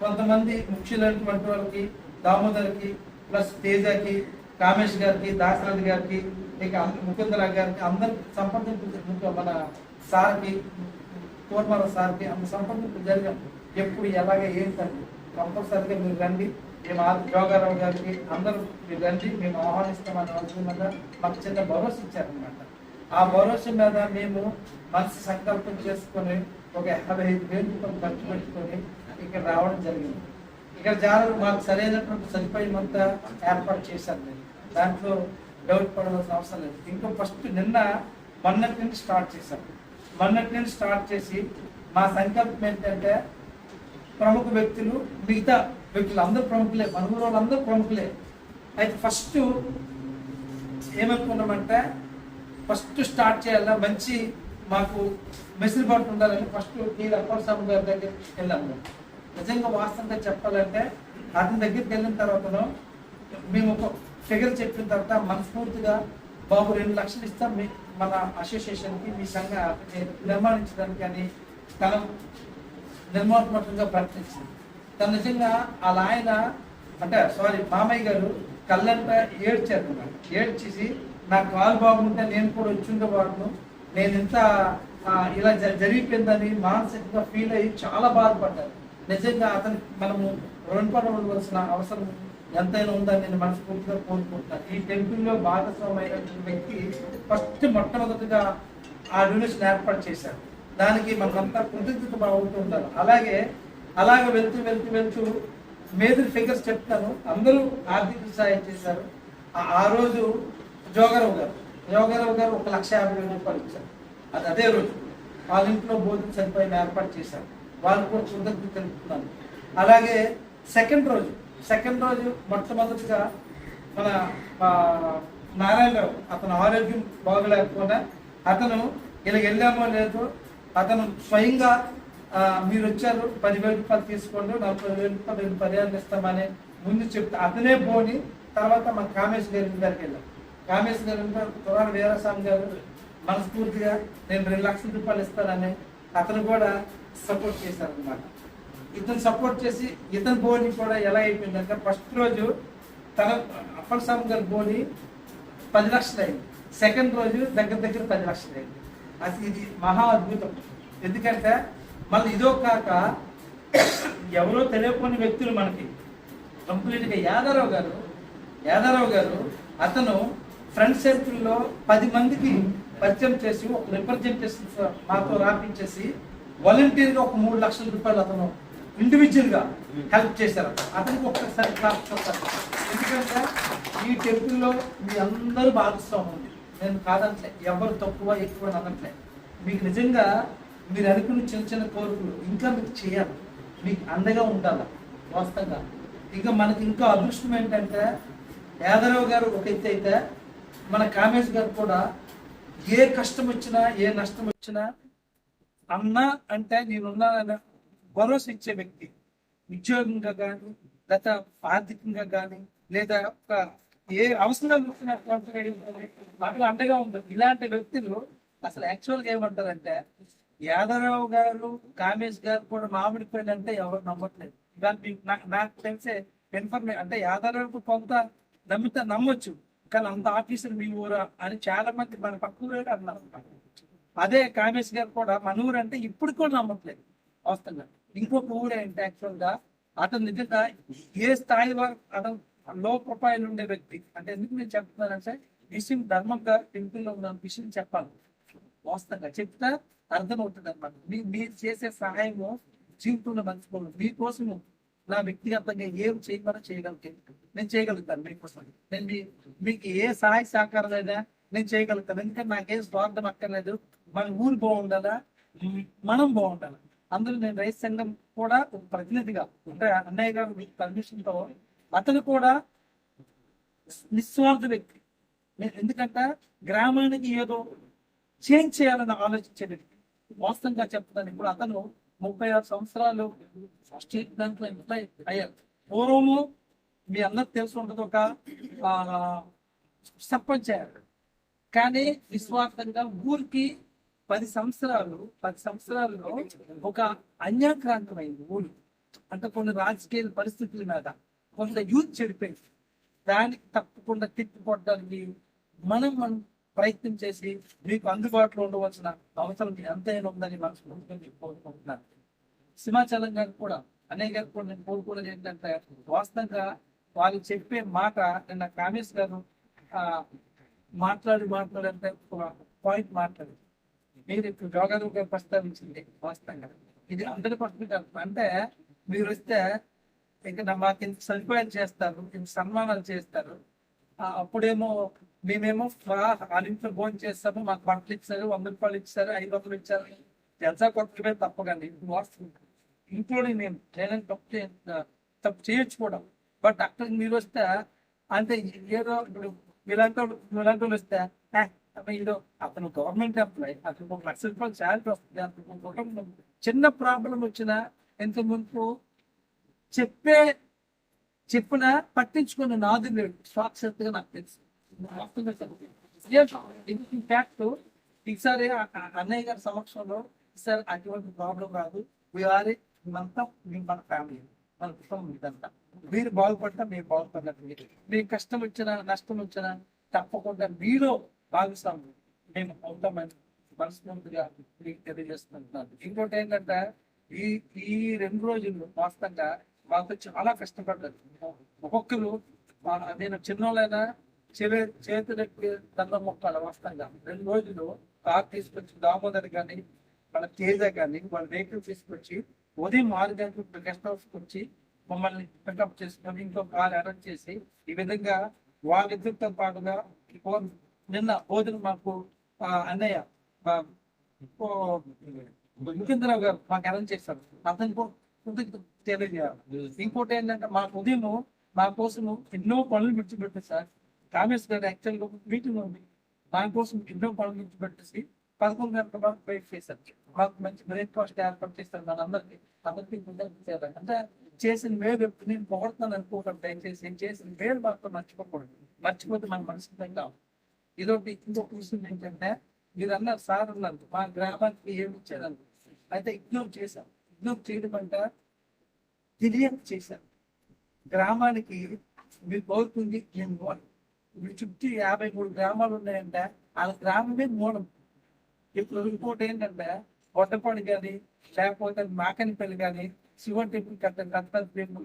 కొంతమంది ముఖ్యులైనటువంటి వాళ్ళకి, దామోదర్కి ప్లస్ తేజకి, కామేష్ గారికి, దాశరథి గారికి, ఇక ముకుందరావు గారికి అందరికి సంప్రదింపు, మన సార్కి కోర్మర సార్కి అంత సంప్రదింపు జరిగాం. ఎప్పుడు ఎలాగ ఏంటండి కంపల్సరిగా మీరు రండి, మేము జోగారావు గారికి అందరూ మీరు రండి, మేము ఆహ్వానిస్తామని అనుకున్నదా మాకు చిన్న భరోసా ఇచ్చారనమాట. ఆ భరోసా మీద మేము మనసు సంకల్పం చేసుకొని ఒక 55,000 ఖర్చు పెట్టుకొని ఇక్కడ రావడం జరిగింది. ఇక్కడ జాగ్రత్త మాకు సరైనటువంటి సదుపాయమంతా ఏర్పాటు చేశాను. నేను దాంట్లో డౌట్ పడవలసిన అవసరం లేదు. ఇంకా ఫస్ట్ మొన్నటి నుండి స్టార్ట్ చేశాను. మొన్నటి నుండి స్టార్ట్ చేసి మా సంకల్పం ఏంటంటే ప్రముఖ వ్యక్తులు, మిగతా వ్యక్తులు అందరూ ప్రముఖులే, మన ఊరు వాళ్ళందరూ ప్రముఖులే. అయితే ఫస్ట్ ఏమనుకున్నామంటే ఫస్ట్ స్టార్ట్ చేయాలా, మంచి మాకు మెసులుబాటు ఉండాలని ఫస్ట్ ఈ అప్పలస్వామి గారి దగ్గరికి వెళ్ళాము. నిజంగా వాస్తవంగా చెప్పాలంటే అతని దగ్గరికి వెళ్ళిన తర్వాతను మేము ఒక ఫిగర్ చెప్పిన తర్వాత మనస్ఫూర్తిగా బాబు 2 లక్షలు ఇస్తాం మన అసోసియేషన్కి, మీ సంఘ నిర్మాణించడానికి అని తన నిర్మాణాత్మకంగా ప్రకటించింది. తను నిజంగా అలా ఆయన అంటే మామయ్య గారు కళ్ళంట ఏడ్చారు. ఏడ్చేసి నా కాలు బాగుంటే నేను కూడా వచ్చుండేవాడును, నేను ఇంత ఇలా జరిగిపోయిందని మానసికంగా ఫీల్ అయ్యి చాలా బాధపడ్డారు. నిజంగా అతను మనము రుణపడవలసిన అవసరం ఎంతైనా ఉందని నేను మనస్ఫూర్తిగా కోరుకుంటున్నాను. ఈ టెంపుల్లో భాగస్వామైనటువంటి వ్యక్తి ఫస్ట్ మొట్టమొదటిగా ఆ డొనేషన్ ఏర్పాటు చేశారు. దానికి మనమంతా కృతజ్ఞత బాగుంటుంటారు. అలాగే వెళ్తూ మేజర్ ఫిగర్స్ చెప్తాను. అందరూ ఆర్థిక సహాయం చేశారు. ఆ రోజు జోగారావు గారు ₹1,50,000 ఇచ్చారు. అదే రోజు వాళ్ళ ఇంట్లో భోజనం సరిపోయిన ఏర్పాటు చేశారు. వాళ్ళు కూడా కృతజ్ఞత తెలుపుతున్నాను. అలాగే సెకండ్ రోజు మొట్టమొదటిగా మన నారాయణరావు, అతను ఆరోగ్యం బాగలేకపోయినా అతను ఇలా వెళ్ళామో లేదో అతను స్వయంగా మీరు వచ్చారు ₹10,000 తీసుకోండి, ₹40,000 పరిహారం ఇస్తామని ముందు చెప్తే అతనే పోని తర్వాత మన కామేష్ గారి దగ్గరికి వెళ్ళాం. కామేష్ గారు తురాల వీరస్వామి గారు మనస్ఫూర్తిగా నేను ₹2,00,000 ఇస్తానని అతను కూడా సపోర్ట్ చేశారనమాట. ఇతను సపోర్ట్ చేసి ఇతను బోని కూడా ఎలా అయిపోయిందంటే ఫస్ట్ రోజు తన అప్పలస్వామి గారి బోని 10 లక్షలు అయింది. సెకండ్ రోజు దగ్గర 10 లక్షలు అయింది. అది ఇది మహా అద్భుతం. ఎందుకంటే మళ్ళీ ఇదో కాక ఎవరో తెలియని వ్యక్తులు మనకి కంప్లీట్గా యాదారావు గారు అతను ఫ్రెండ్ సర్కిల్లో 10 మందికి పరిచయం చేసి ఒక రిప్రజెంటేషన్ మాతో రాపించేసి వాలంటీర్గా ఒక ₹3,00,000 అతను ఇండివిజువల్ గా హెల్ప్ చేశారు. అతనికి ఒక్కసారి claps కొట్టాలి. ఎందుకంటే ఈ టెంపుల్లో మీ అందరూ భాగస్వామ్యం ఉంది. నేను కాదంటే ఎవరు తక్కువ ఎక్కువ అనట్లే. మీకు నిజంగా మీరు అనుకున్న చిన్న చిన్న కోరికలు ఇంకా మీకు చేయాలి, మీకు అండగా ఉండాలి వాస్తవంగా. ఇంకా మనకి ఇంకా అదృష్టం ఏంటంటే యాదరావు గారు ఒక ఎత్తు అయితే మన కామేష్ గారు కూడా ఏ కష్టం వచ్చినా ఏ నష్టం వచ్చినా అన్న అంటే నేనున్నానని భరోసా ఇచ్చే వ్యక్తి. ఉద్యోగంగా కానీ లేదా ఆర్థికంగా కానీ లేదా ఒక ఏ అవసరాలు వచ్చినటువంటి అండగా ఉంటుంది. ఇలాంటి వ్యక్తులు అసలు యాక్చువల్గా ఏమంటారంటే యాదరావు గారు కామేష్ గారు కూడా మామిడి పళ్ళు అంటే ఎవరు నమ్మట్లేదు. దాన్ని నాకు తెలిసే ఇన్ఫర్మేషన్ అంటే యాదరావు కొంత నమ్మొచ్చు, కానీ అంత ఆఫీసర్ మీ ఊరా అని చాలా మంది మన పక్క ఊరు అన్నారు. అదే కామేష్ గారు కూడా మన ఊరు అంటే ఇప్పుడు కూడా నమ్మట్లేదు వాస్తవంగా. ఇంకొక ఊరే అంటే యాక్చువల్గా అతను నిజంగా ఏ స్థాయిలో అతను లో ప్రొఫైల్ ఉండే వ్యక్తి అంటే ఎందుకు నేను చెప్తున్నానంటే విషయం ధర్మంగా టెంపుల్లో ఉన్న విషయం చెప్పాలి వాస్తవంగా. చెప్తే అర్థమవుతుంది అనమాట. మీరు చేసే సహాయము జీవితంలో మర్చిపోదు. మీకోసము నా వ్యక్తిగతంగా ఏం చేయమని నేను చేయగలుగుతాను. మీకోసం నేను మీకు ఏ సహాయ సహకారం లేదా నేను చేయగలుగుతాను. ఎందుకంటే నాకేం స్వార్థం అక్కర్లేదు. మన ఊరు బాగుండాలా, మనం బాగుండాలి. అందులో నేను రైతు సంఘం కూడా ఒక ప్రతినిధిగా అంటే అన్నయ్య గారు పర్మిషన్ తో అతను కూడా నిస్వార్థ వ్యక్తి. ఎందుకంటే గ్రామానికి ఏదో చేంజ్ చేయాలని ఆలోచించే వ్యక్తి. వాస్తవంగా చెప్తాను. ఇప్పుడు అతను 36 సంవత్సరాలు స్టేట్ బ్యాంక్ లో ఎంప్లాయ్ అయ్యారు. పూర్వము మీ అందరికి తెలిసి ఉంటుంది ఒక సర్పంచ్ అయ్యారు. కానీ నిస్వార్థంగా ఊరికి 10 సంవత్సరాల్లో ఒక అన్యాక్రాంతమైంది ఊరు. అంటే కొన్ని రాజకీయ పరిస్థితుల మీద కొంత యూత్ చెడిపోయింది. దానికి తప్పకుండా తిప్పికొట్టడానికి మనం ప్రయత్నం చేసి మీకు అందుబాటులో ఉండవలసిన అవసరం ఎంతైనా ఉందని మనస్ఫూర్తిగా కోరుకుంటున్నాను. సింహాచలం గారు కూడా అన్నయ్య గారు కూడా నేను కోరుకున్నది ఏంటంటే వాస్తవంగా వాళ్ళు చెప్పే మాట నిన్న కామేష్ గారు మాట్లాడంటే ఒక పాయింట్ మాట్లాడారు. మీరు ఇప్పుడు జోగారావు గారు ప్రస్తావించింది వాస్తవంగా ఇది అందరి పట్ల అంటే మీరు వస్తే ఇంకా మాకు ఇంత సదుపాయాలు చేస్తారు, ఇంత సన్మానాలు చేస్తారు. అప్పుడేమో మేమేమో వాళ్ళ ఇంట్లో భోజనం చేస్తాము, మాకు బట్టలు ఇచ్చారు, 100 రూపాయలు ఇచ్చారు, 500 ఇచ్చారు, తెలుసా కొట్టమే తప్పకండి. ఇంక్లూడింగ్ నేను తప్పు చేయొచ్చు కూడా. బట్ అక్కడ మీరు వస్తే అంటే ఏదో ఇప్పుడు వీళ్ళంతా వస్తే ఏదో అతను గవర్నమెంట్ ఎంప్లాయ్, అతను 1 లక్ష రూపాయలు శాలరీ వస్తుంది, అతను చిన్న ప్రాబ్లం వచ్చినా ఎంత ముందు చెప్పిన పట్టించుకున్న నాది లేడు సాక్షాత్తుగా నాకు తెలుసు. ఫ్యాక్ట్ ఈసారి అన్నయ్య గారి సమక్షంలో ఈసారి అటువంటి ప్రాబ్లం రాదు. మేమంతా మన ఫ్యామిలీ, మన కుటుంబం ఇదంతా. మీరు బాగుపడ్డా మేము బాగుపడినట్టు. మీకు కష్టం వచ్చినా నష్టం వచ్చినా తప్పకుండా మీలో భాగస్వామి మేము అవుతామని మనస్ఫూర్తిగా మీకు తెలియజేస్తున్నాను. ఇంకోటి ఏంటంటే ఈ 2 రోజులు వాస్తవంగా మాకు చాలా కష్టపడ్డారు. ఒక్కొక్కరు నేను చిన్నోళ్ళైనా చేతులెక్కి దండం మొక్కాలి వాస్తవంగా. 2 రోజులు కార్ తీసుకొచ్చి దామోదర్ కానీ వాళ్ళ తేజ కానీ వాళ్ళ వెహికల్ తీసుకొచ్చి ఉదయం 6 గంటలకు గెస్ట్ హౌస్కి వచ్చి మమ్మల్ని పికప్ చేసుకొని ఇంకో కార్ అరేంజ్ చేసి ఈ విధంగా వాళ్ళిద్దరితో పాటుగా నిన్న భోజనం మాకు అన్నయ్య ముఖేంద్రరావు గారు మాకు అరేంజ్ చేశారు. అతను తెలియజేయాలి. ఇంకోటి ఏంటంటే మాకు ఉదయం మా కోసం ఎన్నో పనులు విడిచిపెట్టారు సార్. కామేష్ గారు యాక్చువల్గా మీటింగ్ ఉంది, దానికోసం ఎన్నో పనులు విడిచిపెట్టేసి 11 గంటల వరకు వెయిట్ చేశారు. మాకు మంచి బ్రేక్ఫాస్ట్ ఏర్పాటు చేస్తారు. అందరికీ అంటే చేసిన మేలు నేను పొగడుతాను అనుకోకండి. దయచేసి చేసిన మేలు మాత్రం మర్చిపోకూడదు. మర్చిపోతే మన మనసుగా ఇదొకటి. ఇంకొక విషయం ఏంటంటే మీరు అన్నారు సార్ అన్నారు మా గ్రామానికి ఏమి ఇచ్చారని. అయితే ఇగ్నోర్ చేశాం. ఇగ్నోర్ చేయడం అంటే తెలియక చేశారు. గ్రామానికి మీరు కోరుకుంది మీరు చుట్టూ 53 గ్రామాలు ఉన్నాయంటే ఆ గ్రామమే మూలం. ఇప్పుడు ఇంకోటి ఏంటంటే వడ్డపాడు కానీ లేకపోతే మాకనిపల్లి కానీ శివ టెంపుల్ కట్టారు.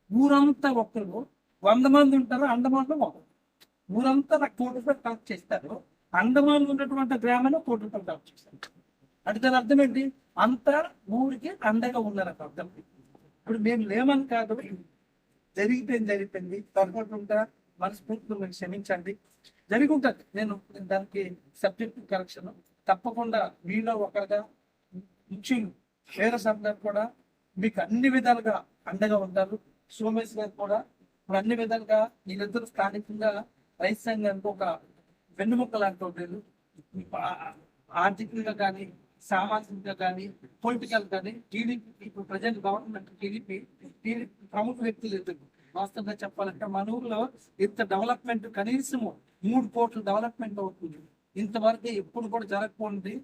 ఊరంతా ఒక్కరు 100 మంది ఉంటారు, అండమాన్లో ఒకరు. ఊరంతా నాకు 1 కోటి రూపాయలు కలెక్ట్ చేస్తారు. అండమాన్లో ఉన్నటువంటి గ్రామంలో 1 కోటి రూపాయలు కలెక్ట్ చేస్తారు. అంటే దాని అర్థం ఏంటి? అంతా ఊరికి అండగా ఉన్నారు అర్థం. ఇప్పుడు మేము లేమని కాదు, జరిగిపోయింది. తప్పకుండా మనస్ఫూర్తిగా మీరు క్షమించండి. జరిగి ఉంటుంది. నేను దానికి సబ్జెక్ట్ కరెక్షన్ తప్పకుండా మీలో ఒకరిగా ముఖ్యులు వీరసాబ్ గారు కూడా మీకు అన్ని విధాలుగా అండగా ఉంటారు. సోమేష్ గారు కూడా ఇప్పుడు అన్ని విధాలుగా వీళ్ళిద్దరు స్థానికంగా రైతు సంఘానికి ఒక వెన్నుముక్క లాంటి వాళ్ళు. ఆర్థికంగా కానీ, సామాజికంగా కానీ, పొలిటికల్ కానీ, టీడీపీ ఇప్పుడు ప్రజెంట్ గవర్నమెంట్ టీడీపీ ప్రముఖ వ్యక్తులు ఇద్దరు. వాస్తవంగా చెప్పాలంటే మన ఊర్లో ఇంత డెవలప్మెంట్ కనీసము 3 కోట్ల డెవలప్మెంట్ అవుతుంది. ఇంతవరకు ఎప్పుడు కూడా జరగకపోయింది.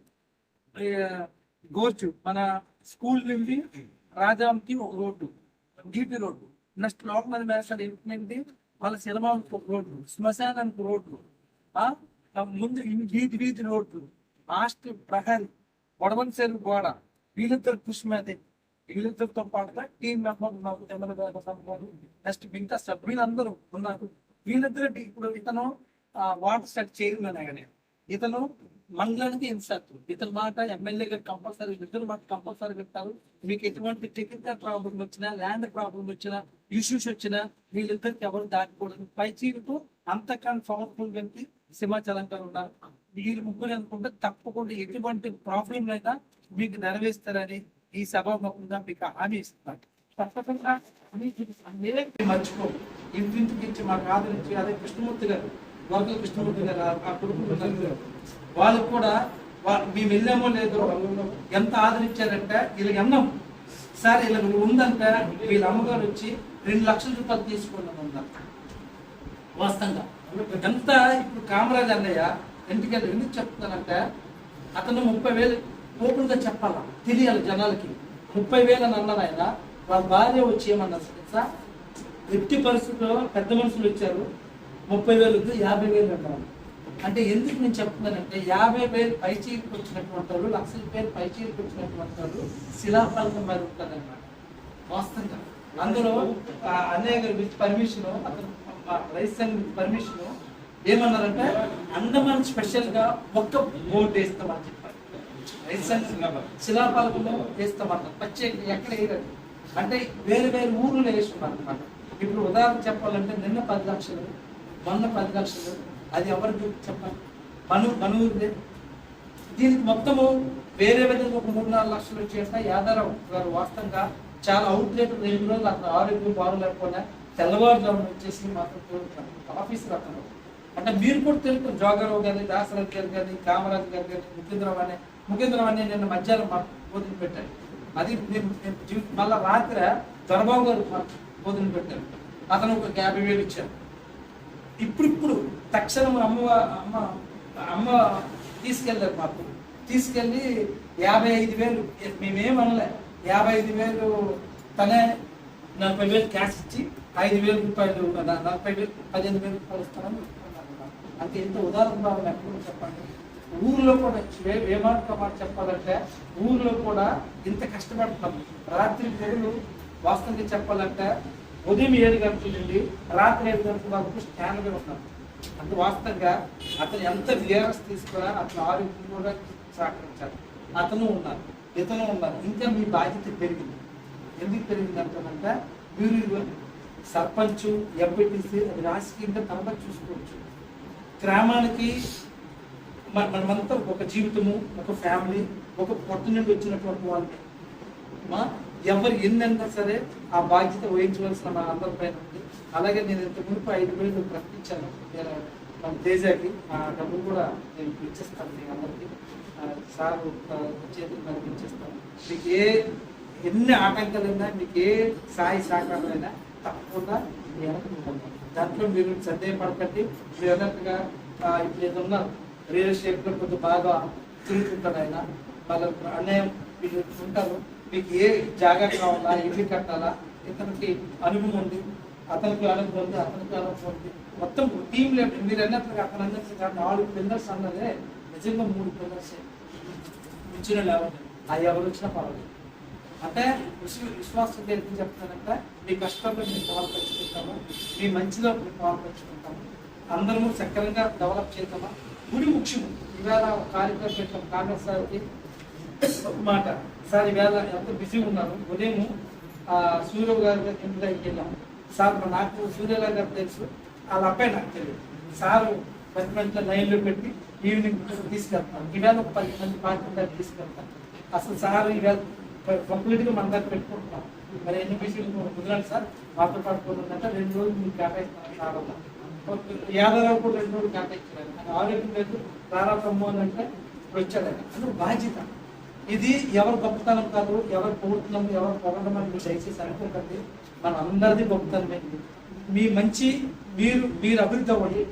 గోచు మన స్కూల్ నుండి రాజాంకి ఒక రోడ్డు, జీపీ రోడ్డు, నెక్స్ట్ లోకల్ మేసడ్ ఏంటంటే వాళ్ళ సినిమాలకు రోడ్డు, శ్మశానానికి రోడ్డు, ముందు వీధి రోడ్లు, హాస్టల్ ప్రహరీ, వడవన్ చెరువు గోడ, వీళ్ళిద్దరు కృషి మీద వీళ్ళిద్దరితో పాటుగా టీం మెంబర్ ఉన్నారు. చంద్రబాబు నెక్స్ట్ మిగతా సభ్యులందరూ ఉన్నారు. వీళ్ళిద్దరు ఇప్పుడు ఇతను వాటర్ సెట్ చైర్మన్ కానీ, ఇతను మండలానికి ఇన్ఛార్జ్. ఇతని మాట ఎమ్మెల్యే గారు కంపల్సరీ, ఇద్దరు మాట కంపల్సరీ చెప్తారు. మీకు ఎటువంటి టెక్నికల్ ప్రాబ్లం వచ్చినా, ల్యాండ్ ప్రాబ్లం వచ్చినా, ఇష్యూస్ వచ్చినా వీళ్ళిద్దరికి ఎవరు దాటిపోవడం. పై చీరుకు అంతకన్నా పవర్ఫుల్ వ్యక్తి సింహాచలం గారు ఉన్నారు. వీళ్ళు ముగ్గురు అనుకుంటే తప్పకుండా ఎటువంటి ప్రాబ్లం అయినా మీకు నెరవేరుస్తారని ఈ సభాముఖంగా మీకు హామీ ఇస్తున్నారు. తప్పకుండా మర్చిపో ఇంటింటికి మాకు ఆదరించి, అదే కృష్ణమూర్తి గారు, వర్గ కృష్ణమూర్తి గారు ఆ కుటుంబం వాళ్ళకు కూడా మేము వెళ్ళామో లేదో ఎంత ఆదరించారంటే, వీళ్ళకి అన్నాం సార్ ఇలా ఉందంటే వీళ్ళ అమ్మగారు వచ్చి 2 లక్షల రూపాయలు తీసుకున్నాం. వాస్తవంగా ఎంత ఇప్పుడు కామరాజ్ అన్నయ్య ఎందుకు చెప్తున్నానంటే, అతను 30,000 ఓపెన్ గా చెప్పాలా, తెలియాలి జనాలకి. 30,000 అని అన్నారు ఆయన. వాళ్ళ భార్య వచ్చి ఏమన్నారు సార్, ఎట్టి పరిస్థితుల్లో పెద్ద మనుషులు వచ్చారు, 30,000 50,000 అన్నారు. అంటే ఎందుకు నేను చెప్తున్నానంటే, 50,000 పైచీలకు వచ్చినటువంటి వాళ్ళు, 1,00,000 పైచీలకు వచ్చినటువంటి వాళ్ళు శిలాఫలకం మీద ఉంటారన్నమాట. వాస్తవంగా అందులో అన్నయ్య గారి పర్మిషన్, అతను రైతు సంఘం పర్మిషన్ ఏమన్నారంటే, అండమాన్ స్పెషల్ గా ఒక్క బోర్డు వేస్తామని చెప్పారు. రైతు సంఘం శిలాఫలకంలో వేస్తామన్నారు. ప్రత్యేకంగా ఎక్కడ వేయలేదు. అంటే వేరే ఊర్లో వేస్తున్నారు అనమాట. ఇప్పుడు ఉదాహరణ చెప్పాలంటే, నిన్న 10 లక్షలు, మొన్న 10 లక్షలు, అది ఎవరికి చెప్పాలి, మన ఊరిదే. దీనికి మొత్తము వేరే విధంగా ఒక 3-4 లక్షలు వచ్చేట యాదారావు గారు వాస్తవంగా చాలా అవుట్లెట్ 2 రోజులు అతను ఆరోగ్యం బాగోలేకపోయినా తెల్లవారుజామున వచ్చేసి మాత్రం కోరుతాను ఆఫీసర్ అతను. అంటే మీరు కూడా తెలుసు, జోగారావు గారి, దాసరాజు గారు కానీ, కామరాజు గారు కానీ, ముఖేంద్రరావు అని నిన్న మధ్యాహ్నం మాకు భోజనం పెట్టారు. అది మళ్ళా రాత్రి దొరబాబు గారు భోజనం పెట్టారు. అతను ఒక 50,000 ఇచ్చారు. ఇప్పుడు తక్షణం అమ్మ తీసుకెళ్ళారు. మాకు తీసుకెళ్ళి 55,000 మేమేమనలే, 55,000 తనే 40,000 క్యాష్ ఇచ్చి 5,000 రూపాయలు, 40,000 15,000 రూపాయలు ఇస్తానని. అంటే ఎంత ఉదాహరణ భావం ఎక్కడ చెప్పండి. ఊర్లో కూడా ఏమాట చెప్పాలంటే, ఊర్లో కూడా ఇంత కష్టపడుతున్నాం. రాత్రి పొగలు వాస్తవంగా చెప్పాలంటే ఉదయం 7 గంటల నుండి రాత్రి 7 గంటల వరకు స్టాండ్ మీద ఉన్నాం. అంటే వాస్తవంగా అతను ఎంత విఆర్ఎస్ తీసుకున్నా అతను ఆరోగ్యం కూడా సహకరించారు. అతను ఉన్నారు, ఇతను ఉన్నారు. ఇంకా మీ బాధ్యత పెరిగింది. ఎందుకు పెరిగింది అంటారంటే, మీరు సర్పంచ్, ఎంపీటీసీ అది రాజకీయంగా తర్వాత చూసుకోవచ్చు. గ్రామానికి మనమంతా ఒక జీవితము, ఒక ఫ్యామిలీ, ఒక పొట్టు నుండి వచ్చినటువంటి వాళ్ళు ఎవరు ఎన్నైనా సరే ఆ బాధ్యత వహించవలసిన మన అందరి పైన ఉంది. అలాగే నేను ఇంత మునుపు 5,000 ప్రకటించాను నేను మన తేజకి. ఆ డబ్బులు కూడా నేను ఇచ్చేస్తాను మీ అందరికీ. సార్ చేతులు మనకి ఇచ్చేస్తాను. మీకు ఎన్ని ఆటంకాలైనా, మీకు ఏ సాయి సహకారమైనా తప్పకుండా దాంట్లో మీరు సందేహపడకండి. మీరు అన్నట్టుగా ఇప్పుడు ఏదన్నా రియల్ ఎస్టేట్ లో కొంచెం బాగా తిరుగుతుంటారు ఆయన. వాళ్ళ అన్యాయం మీరు ఉంటారు. మీకు ఏ జాగా కావాలా, ఇల్లు కట్టాలా, ఇతనికి అనుభవం ఉంది, అతనికి అనుభవం ఉంది, అతనికి అనుభవం ఉంది. మొత్తం టీం లెవెల్ మీరు అన్నట్టుగా అతను అన్నట్టుగా 4 పిల్లర్స్ అన్నదే నిజంగా 3 పిల్లర్స్ ఇచ్చిన లేవల్. అది ఎవరు వచ్చినా పర్వాలేదు. అంటే విశ్వాసం తెలిపి చెప్తానంటే, మీ కష్టంలో మేము పాల్పంచుకుంటాము, మీ మంచిలో మేము పాల్పంచుకుంటాము, అందరము సక్రమంగా డెవలప్ చేద్దామా. గుడి ముఖ్యము. ఈవేళ కార్యక్రమం పెట్టాం కాంగ్రెస్ సార్కి ఒక మాట, సార్ ఈవేళ ఎంత బిజీ ఉన్నారు, ఉదయం సూర్య గారి ఇంటికి వెళ్ళాము. సార్ నాకు సూర్యరావు గారు తెలుసు, వాళ్ళ అబ్బాయి నాకు తెలియదు. సారు 10 గంటల లైన్లో పెట్టి ఈవినింగ్ తీసుకెళ్తాను. ఈవేళ ఒక 10 మంది పార్టీ తీసుకెళ్తాను. అసలు సార్ ఈవేళ కంప్లీట్గా మన దగ్గర పెట్టుకుంటున్నాం. మరి ఎన్ని విషయాలు కుదరాలి సార్, మాతో పాటు కుదరదంటే 2 రోజులు మీకు కేటాయిస్తున్నాను సార్. యాదరావు కూడా 2 రోజులు కేటాయించారు. ఆయన ఆరోగ్యం లేదు, ప్రారంభము అని అంటే వచ్చాడు. అది బాధ్యత. ఇది ఎవరు గొప్పతనం కాదు, ఎవరు పొగుడుతున్నాము, ఎవరు పొగడం అని మీరు దయచేసి అనుకోకండి. మన అందరిది గొప్పతనమే. మీ మంచి మీరు అభివృద్ధి అవ్వండి,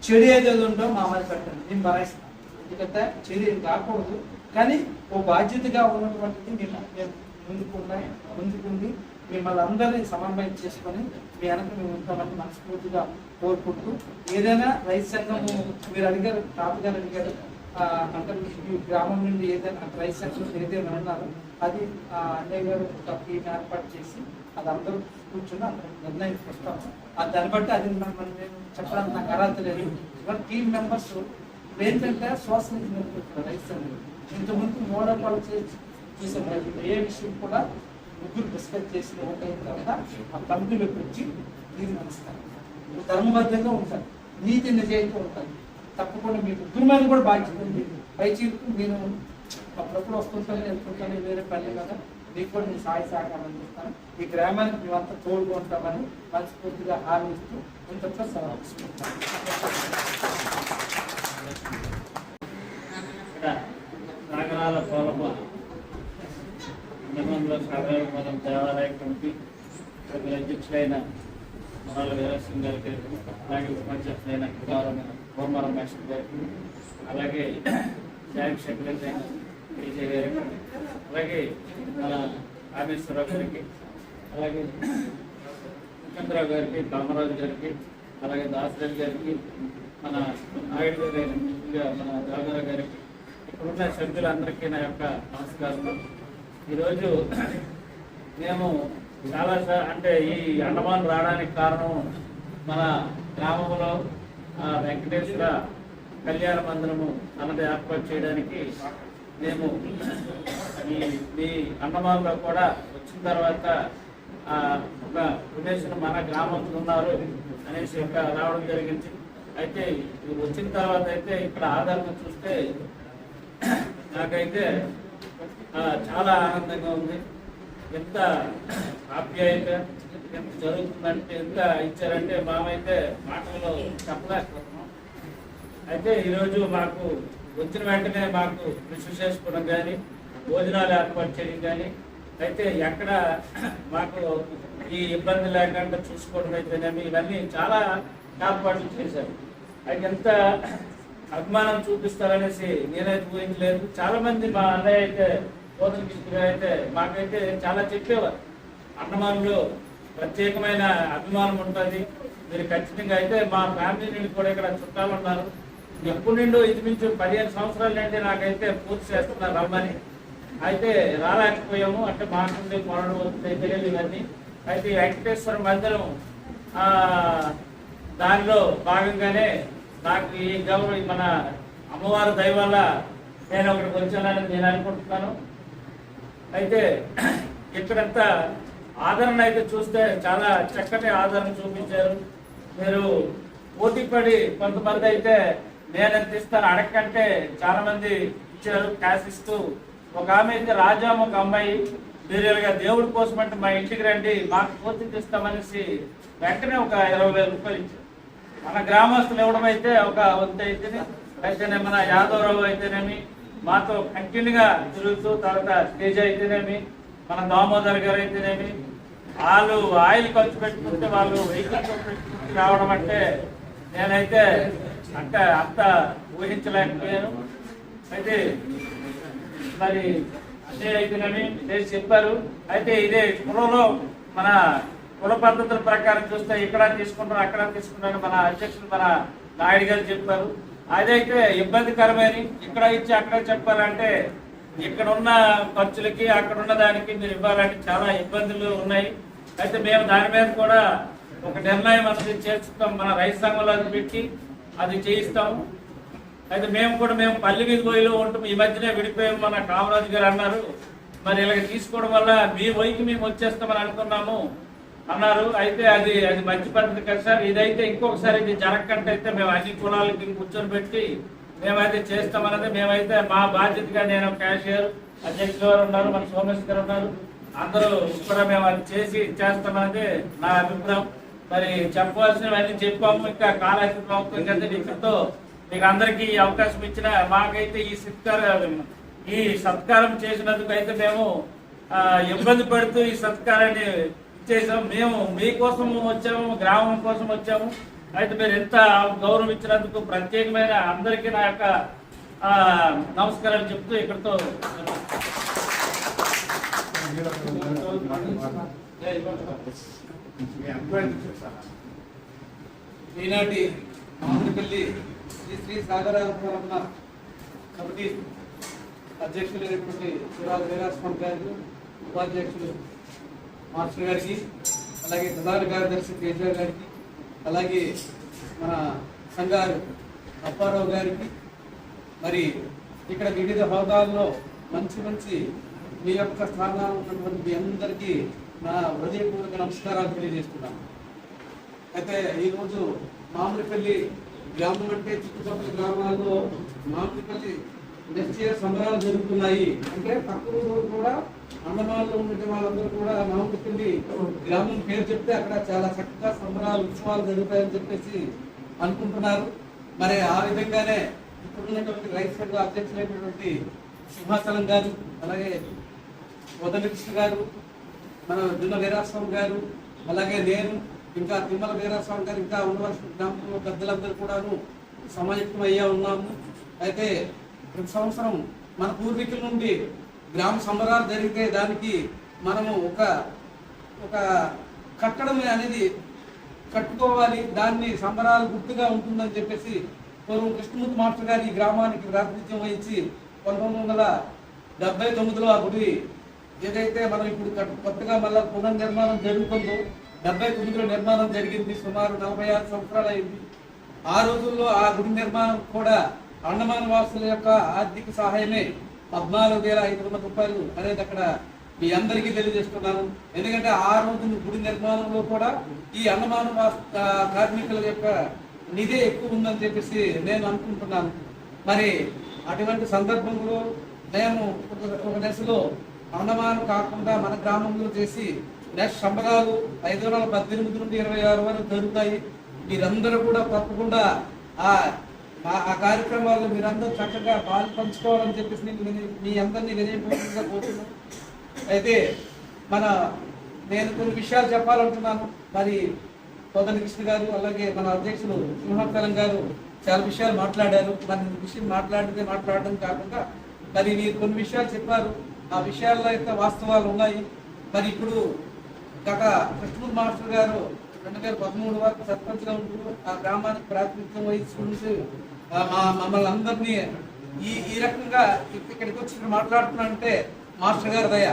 చెడు ఏదేది ఉందో మా మీద పెట్టండి, నేను భరాయిస్తాను. ఎందుకంటే చెడు ఏం కాకూడదు, కానీ ఓ బాధ్యతగా ఉన్నటువంటిది మేము ముందుకుంది మిమ్మల్ని అందరినీ సమన్వయం చేసుకొని మీ వెనక మేము ఉంటామని మనస్ఫూర్తిగా కోరుకుంటూ, ఏదైనా రైతు సంఘము మీరు అడిగారు, తాతగారు అడిగారు, అంటే ఈ గ్రామం నుండి ఏదైనా రైతు సంఘం ఏదైనా అన్నారు, అది అన్నయ్య గారు ఒక టీం ఏర్పాటు చేసి అది అందరూ కూర్చొని అందరూ నిర్ణయం వస్తాము. దాన్ని బట్టి అది మనం చెప్పడానికి నాకు అర్హత లేదు. టీం మెంబర్స్ ఏంటంటే శ్వాస రైతు సంఘం ఇంతకుముందు మోడల్ చేసే ఏ విషయం కూడా ముగ్గురు డిస్కస్ చేసి ఒకైన తర్వాత ఆ కమిటీలోకి వచ్చి తీర్మానిస్తారు. ధర్మబద్ధంగా ఉంటారు, నీతి నిజాయితీ ఉంటారు. తప్పకుండా మీ ముగ్గురు మీద కూడా బాధ్యత ఉంది. పైచీలకు నేను అప్పుడప్పుడు వస్తుంటాను, వెళ్తుంటాను, వేరే పని కదా, మీకు కూడా నేను సాయ సహకారం అందిస్తాను. ఈ గ్రామానికి మేమంతా తోడుగా ఉంటామని మనస్ఫూర్తిగా హామీ ఇస్తూ ఇంతతో సమర్పిస్తున్నాను. నాగరాల పోలమ్మ నిబంధనలో సాధారణ మనం దేవాలయ కమిటీ అధ్యక్షులైన మనల వీరసింగ్ గారికి, అలాగే ఉపాధ్యక్షులైన కోమరం మేస్టర్ గారికి, అలాగే జాయింట్ సెక్రటరీ అయిన విజయ్ గారికి, అలాగే మన రామేశ్వరరావు గారికి, అలాగే ముఖేంద్రరావు గారికి, కామరాజు గారికి, అలాగే దాసరాజు గారికి, మన నాయుడు గారి మన జాగర గారికి, ఇప్పుడున్న సభ్యులందరికీ నా యొక్క నమస్కారం. ఈరోజు మేము చాలా అంటే ఈ అండమాన్ రావడానికి కారణం మన గ్రామంలో వెంకటేశ్వర కళ్యాణ మందిరము అన్నది ఏర్పాటు చేయడానికి మేము ఈ అండమాన్లో కూడా వచ్చిన తర్వాత ఒక ప్రదేశం మన గ్రామంలో ఉన్నారు అనేసి రావడం జరిగింది. అయితే వచ్చిన తర్వాత అయితే ఇక్కడ ఆధారంగా చూస్తే నాకైతే చాలా ఆనందంగా ఉంది. ఎంత ఆప్యాయత ఎంత జరుగుతుందంటే, ఎంత ఇచ్చారంటే మామైతే మాటల్లో చెప్పలేకపోతున్నాం. అయితే ఈరోజు మాకు వచ్చిన వెంటనే మాకు కృషి చేసుకోవడం కానీ, భోజనాలు ఏర్పాటు చేయడం కానీ, అయితే ఎక్కడ మాకు ఈ ఇబ్బంది లేకుండా చూసుకోవడం అయితేనేమి, ఇవన్నీ చాలా ఏర్పాట్లు చేశారు. అది ఎంత అభిమానం చూపిస్తారనేసి నేనైతే ఊహించలేదు. చాలా మంది మా అన్నయ్య అయితే పోతన కృష్ణ అయితే మాకైతే చాలా చెప్పేవారు, అండమాన్లో ప్రత్యేకమైన అభిమానం ఉంటుంది, మీరు ఖచ్చితంగా అయితే మా ఫ్యామిలీ నుండి కూడా ఇక్కడ చుట్టాలు ఉన్నారు, ఎప్పటి నుండో ఇంచుమించు 15 సంవత్సరాల నుండి నాకైతే పూర్తి చేస్తున్నారు రమ్మని. అయితే రాలేకపోయాము, అంటే మాకుండి కొనడం వస్తుంది తెలియదు ఇవన్నీ. అయితే వెంకటేశ్వర మందిరం దానిలో భాగంగానే నాకు ఈ గౌరవం మన అమ్మవారి దయ వల్ల నేను ఒకటికి వచ్చానని నేను అనుకుంటున్నాను. అయితే ఇక్కడంతా ఆదరణ అయితే చూస్తే చాలా చక్కటి ఆదరణ చూపించారు. మీరు పోటీపడి కొంతమంది అయితే నేను ఎంత ఇస్తాను అడగకంటే చాలా మంది ఇచ్చారు క్యాష్ ఇస్తూ. ఒక ఆమె అయితే రాజామ ఒక అమ్మాయి, మీరు ఇలాగా దేవుడి కోసం అంటే మా ఇంటికి రండి మాకు పోటీ ఇస్తామనేసి వెంటనే ఒక 20,000 రూపాయలు ఇచ్చారు. మన గ్రామస్తులు ఇవ్వడం అయితే ఒక వంత అయితేనేమి, మన యాదవరావు అయితేనేమి మాతో కంటిన్యూగా తిరుగుతూ, తర్వాత తేజ అయితేనేమి, మన దామోదర్ గారు అయితేనేమి, వాళ్ళు ఆయిల్ ఖర్చు పెట్టుకుంటే వాళ్ళు వెహికల్ ఖర్చు పెట్టుకుంటూ రావడం అంటే నేనైతే అంటే అంత ఊహించలేకపోయాను. అయితే మరి అదే అయితేనేమి చెప్పారు. అయితే ఇదే కులంలో మన కుల పద్ధతుల ప్రకారం చూస్తే ఇక్కడ తీసుకుంటారు అక్కడ తీసుకుంటారు మన అధ్యక్షులు మన నాయుడు గారు చెప్పారు. అదైతే ఇబ్బందికరమైన, ఇక్కడ ఇచ్చి అక్కడ చెప్పాలంటే ఇక్కడ ఉన్న ఖర్చులకి అక్కడ ఉన్న దానికి మీరు ఇవ్వాలంటే చాలా ఇబ్బందులు ఉన్నాయి. అయితే మేము దాని మీద కూడా ఒక నిర్ణయం అనేది చేస్తాం, మన రైతు సంఘంలో అది పెట్టి అది చేయిస్తాము. అయితే మేము పల్లి మీద పోయిలో ఉంటాం. ఈ మధ్యనే విడిపోయాము, మన కామరాజు గారు అన్నారు మరి ఇలాగ తీసుకోవడం వల్ల మీ వైపు మేము వచ్చేస్తామని అనుకున్నాము అన్నారు. అయితే అది మంచి పద్ధతి కదా సార్. ఇదైతే ఇంకొకసారి ఇది జరగకంటే అయితే మేము అన్ని కులాలకి కూర్చొని పెట్టి మేమైతే చేస్తామన్నది మేమైతే మా బాధ్యతగా నేను క్యాషియర్ అధ్యక్షులు గారు ఉన్నారు, మన సోమేష్ గారు ఉన్నారు, అందరూ కూడా మేము అది చేస్తామనేది నా అభిప్రాయం. మరి చెప్పవలసినవన్నీ చెప్పాము. ఇంకా కాలాతీతం అవుతుంది కదా. ఇక్కడితో మీకు అందరికీ ఈ అవకాశం ఇచ్చిన మాకైతే ఈ సత్కారం చేసినందుకు అయితే మేము ఇబ్బంది పడుతూ ఈ సత్కారాన్ని ఇచ్చేసాం. మేము మీకోసం వచ్చాము, గ్రామం కోసం వచ్చాము. అయితే మీరు ఎంత గౌరవం ఇచ్చినందుకు ప్రత్యేకమైన అందరికీ నా యొక్క నమస్కారాలు చెప్తూ ఇక్కడితో ఈనాటి మామిడిపల్లి శ్రీ సాగరారత్న కమిటీ అధ్యక్షులైనటువంటి సురాజ్ వీరాస్వామి గారికి, ఉపాధ్యక్షులు మాస్టర్ గారికి, అలాగే ప్రధాన కార్యదర్శి కేశవ్ గారికి, అలాగే మన సంగారు అప్పారావు గారికి, మరి ఇక్కడ వివిధ హోదాల్లో మంచి మీ యొక్క స్థానాలు ఉన్నటువంటి మీ అందరికీ నా హృదయపూర్వక నమస్కారాలు తెలియజేస్తున్నాను. అయితే ఈరోజు మామిడిపల్లి గ్రామం అంటే చుట్టుపక్కల గ్రామాల్లో మామిడిపల్లి నెక్స్ట్ ఇయర్ సంబరాలు జరుగుతున్నాయి. అంటే పక్కన కూడా అండమాన్లో ఉండే వాళ్ళందరూ కూడా మామిడిపల్లి గ్రామం పేరు చెప్తే అక్కడ చాలా చక్కగా సంబరాలు ఉత్సవాలు జరుగుతాయని చెప్పేసి అనుకుంటున్నారు. మరి ఆ విధంగానే ఇప్పుడున్నటువంటి రైతు సంఘ అధ్యక్షులైనటువంటి సింహాచలం గారు, అలాగే వదలకృష్ణ గారు, మన దున్న వీరాస్వామి గారు, అలాగే నేను, ఇంకా తిమ్మల వీరాస్వామి గారు, ఇంకా ఉండవలసిన గ్రామంలో పెద్దలందరూ కూడాను సమాయత్తం అయ్యా ఉన్నాము. అయితే ప్రతి సంవత్సరం మన పూర్వీకుల నుండి గ్రామ సంబరాలు జరిగితే దానికి మనము ఒక కట్టడం అనేది కట్టుకోవాలి, దాన్ని సంబరాలు గుర్తుగా ఉంటుందని చెప్పేసి పూర్వం కృష్ణమూర్తి మాస్టర్ గారు ఈ గ్రామానికి ప్రాతినిధ్యం వహించి 1979లో ఆ గుడి ఏదైతే మనం ఇప్పుడు కొత్తగా మళ్ళా పునర్నిర్మాణం జరుగుతుందో 79లో నిర్మాణం జరిగింది. సుమారు 46 సంవత్సరాలు అయింది. ఆ రోజుల్లో ఆ గుడి నిర్మాణం కూడా అండమాన్ వాసుల యొక్క ఆర్థిక సహాయమే 14,500 రూపాయలు అనేది అక్కడ మీ అందరికీ తెలియజేస్తున్నాను. ఎందుకంటే ఆ రోజు గుడి నిర్మాణంలో కూడా ఈ అండమాన్ కార్మికుల యొక్క నిధి ఎక్కువ ఉందని చెప్పేసి నేను అనుకుంటున్నాను. మరి అటువంటి సందర్భంలో మేము ఒక దశలో అండమాన్ కాకుండా మన గ్రామంలో చేసి నెక్స్ట్ సంబరాలు 518 నుండి 26 వరకు జరుగుతాయి. మీరందరూ కూడా తప్పకుండా ఆ కార్యక్రమాల్లో మీరందరూ చక్కగా పాలు పంచుకోవాలని చెప్పేసి మీ అందరినీ వినయపూర్వకంగా కోరుతున్నాను. అయితే నేను కొన్ని విషయాలు చెప్పాలంటున్నాను. మరి వదలకృష్ణ గారు, అలాగే మన అధ్యక్షులు సింహాచలం గారు చాలా విషయాలు మాట్లాడారు. మరి విషయం మాట్లాడడం కాకుండా మరి మీరు కొన్ని విషయాలు చెప్పారు. ఆ విషయాల్లో అయితే వాస్తవాలు ఉన్నాయి. మరి ఇప్పుడు గత కృష్ణమూర్తి మాస్టర్ గారు 2013 వరకు సర్పంచ్గా ఉంటూ ఆ గ్రామానికి ప్రాతినిధ్యం వహించుకుంటూ మమ్మల్ని అందరినీ ఈ రకంగా ఇక్కడికి వచ్చి ఇక్కడ మాట్లాడుతున్నానంటే మాస్టర్ గారి దయ.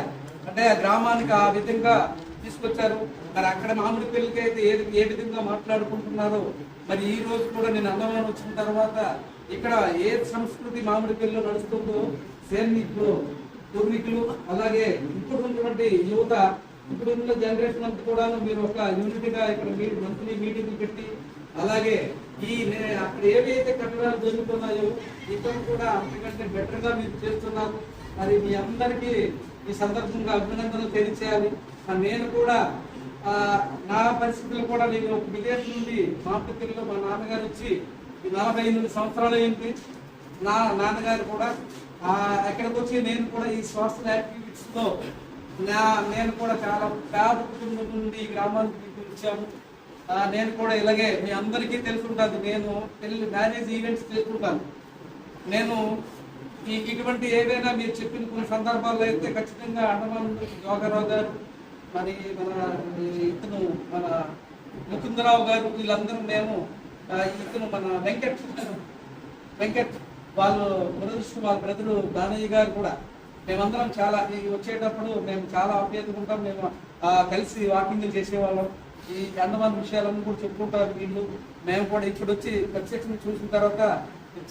అంటే ఆ గ్రామానికి ఆ విధంగా తీసుకొచ్చారు. మరి అక్కడ మామిడిపల్లికి అయితే ఏ విధంగా మాట్లాడుకుంటున్నారో మరి ఈ రోజు కూడా నేను అండమాన్ వచ్చిన తర్వాత ఇక్కడ ఏ సంస్కృతి మామిడిపల్లిలో నడుస్తుందో సేమ్ ఇప్పుడు పూర్వీకులు, అలాగే ఇప్పుడు ఉన్నటువంటి యువత, ఇప్పుడు ఉన్న జనరేషన్ అంతా కూడా మీరు ఒక యూనిటీగా ఇక్కడ మంత్లీ మీటింగ్ పెట్టి, అలాగే అక్కడ ఏవైతే కట్టడాలు జరుగుతున్నాయో ఇక్కడ కూడా అంతకంటే బెటర్గా మీరు చేస్తున్నారు. మరి మీ అందరికీ ఈ సందర్భంగా అభినందనలు తెలియచేయాలి. నేను కూడా నా పరిస్థితులు కూడా నేను ఒక విదేశం నుండి మామిడిపల్లిలో మా నాన్నగారు వచ్చి 48 సంవత్సరాలు అయింది. నా నాన్నగారు కూడా ఎక్కడికి వచ్చి నేను కూడా ఈ సోషల్ యాక్టివిటీస్లో నేను కూడా చాలా పేద కుటుంబం నుండి ఈ గ్రామానికి పిలిచాము. నేను కూడా ఇలాగే మీ అందరికీ తెలుసుంటుంది. నేను మ్యారేజ్ ఈవెంట్స్ చేసుకుంటాను. నేను ఇటువంటి ఏవైనా మీరు చెప్పిన కొన్ని సందర్భాల్లో అయితే ఖచ్చితంగా అండమాన్ జోగారావు గారు, మరి మన ముకుందరావు గారు, వీళ్ళందరూ మేము మన వెంకట్ వాళ్ళ బ్రదరు దానయ్య గారు కూడా మేమందరం చాలా వచ్చేటప్పుడు మేము చాలా ఆప్యాయతగా ఉంటాం. మేము కలిసి వాకింగ్ చేసేవాళ్ళం. ఈ అండమాన్ విషయాలన్నీ కూడా చెప్పుకుంటారు వీళ్ళు. మేము కూడా ఇప్పుడు వచ్చి ప్రత్యక్షంగా చూసిన తర్వాత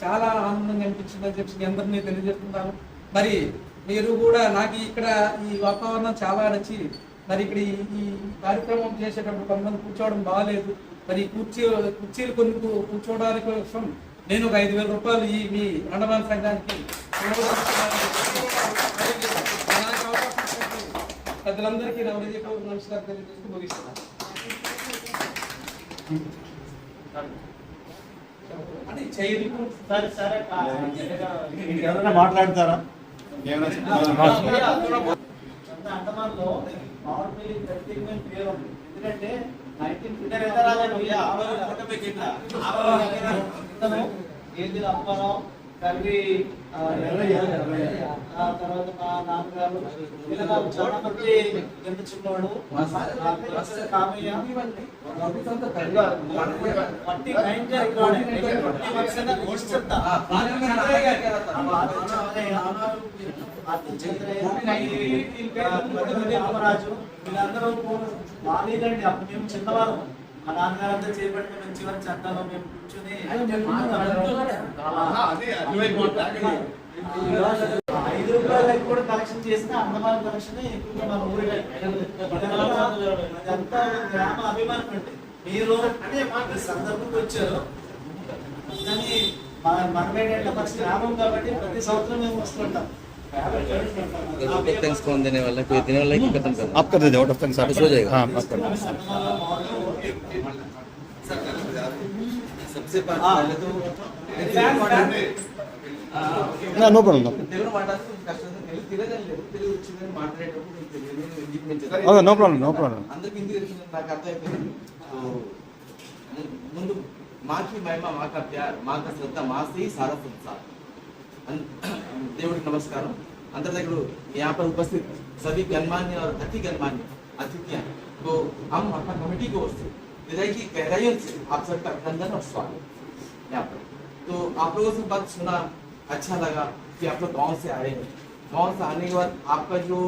చాలా ఆనందంగా అనిపించిందని చెప్పి అందరినీ తెలియజేస్తున్నాను. మరి మీరు కూడా నాకు ఇక్కడ ఈ వాతావరణం చాలా నచ్చి మరి ఇక్కడ ఈ కార్యక్రమం చేసేటప్పుడు కొంతమంది కూర్చోవడం బాగాలేదు. మరి కుర్చీలు కొన్ని కూర్చోవడానికి కోసం నేను ఒక 5,000 రూపాయలు ఈ మీ అండమాన్ సంఘానికి పెద్దలందరికీ నమస్కారం తెలియజేస్తూ ముగిస్తున్నాను. అంటే చేయదు సరే సరే ఎవరైనా మాట్లాడతారా? అండమాన్లో మామిడిపల్లి ప్రత్యేకమైన పేరు ఉంది. ఎందుకంటే 1950 ఏది అప్పారావు కర్రీ తర్వాత మా నాన్నగారు ఇలా చాలా మంది ఎంత చిన్నవాడు కామయ్య మట్టి రామరాజు వీళ్ళందరూ బాగాలేదండి. అప్పుడు మేము చిన్నవారు మా నాన్నగారంతా చేపట్టి మేము చివరి చట్టాలో మేము కూర్చొని 5 రూపాయలకి కూడా కలెక్షన్ చేసిన అండమాన్ కలెక్షన్ ఎక్కువగా మన ఊరి అదంతా గ్రామ అభిమానం అండి. మీరు అంటే మాకు సందర్భంగా వచ్చారు కానీ మనమేంటంటే మన గ్రామం కాబట్టి ప్రతి సంవత్సరం మేము వస్తుంటాం. कौन देने वाला है? कोई देने वाला है कि खत्म करना? आप कर दीजिए आउट ऑफ थैंक्स आप हो जाएगा। हाँ आप कर सबसे पहले तो नो प्रॉब्लम తెలుగు మాట్లాడుతూ కష్టం తెలియదు తెలుగు వచ్చిందని మాట్లాడేటప్పుడు తెలియదు नो प्रॉब्लम नो प्रॉब्लम అందరికి హిందీ తెలిసింది నాకు అర్థమైపోయింది. ముందు माँ की महिमा, माँ का प्यार, माँ का श्रद्धा, माँ से ही सारा संसार। దేవుడికి నమస్కారం. अंतर्गत यहाँ पर उपस्थित सभी गणमान्य और अति गणमान्य अतिथियां तो हम अपना कमेटी की ओर से हृदय की गहराइयों से आप सबका अभिनंदन और स्वागत यहाँ पर। तो आप लोगों से बात सुना अच्छा लगा कि आप लोग गांव से आए हैं। गांव से आने के बाद आपका जो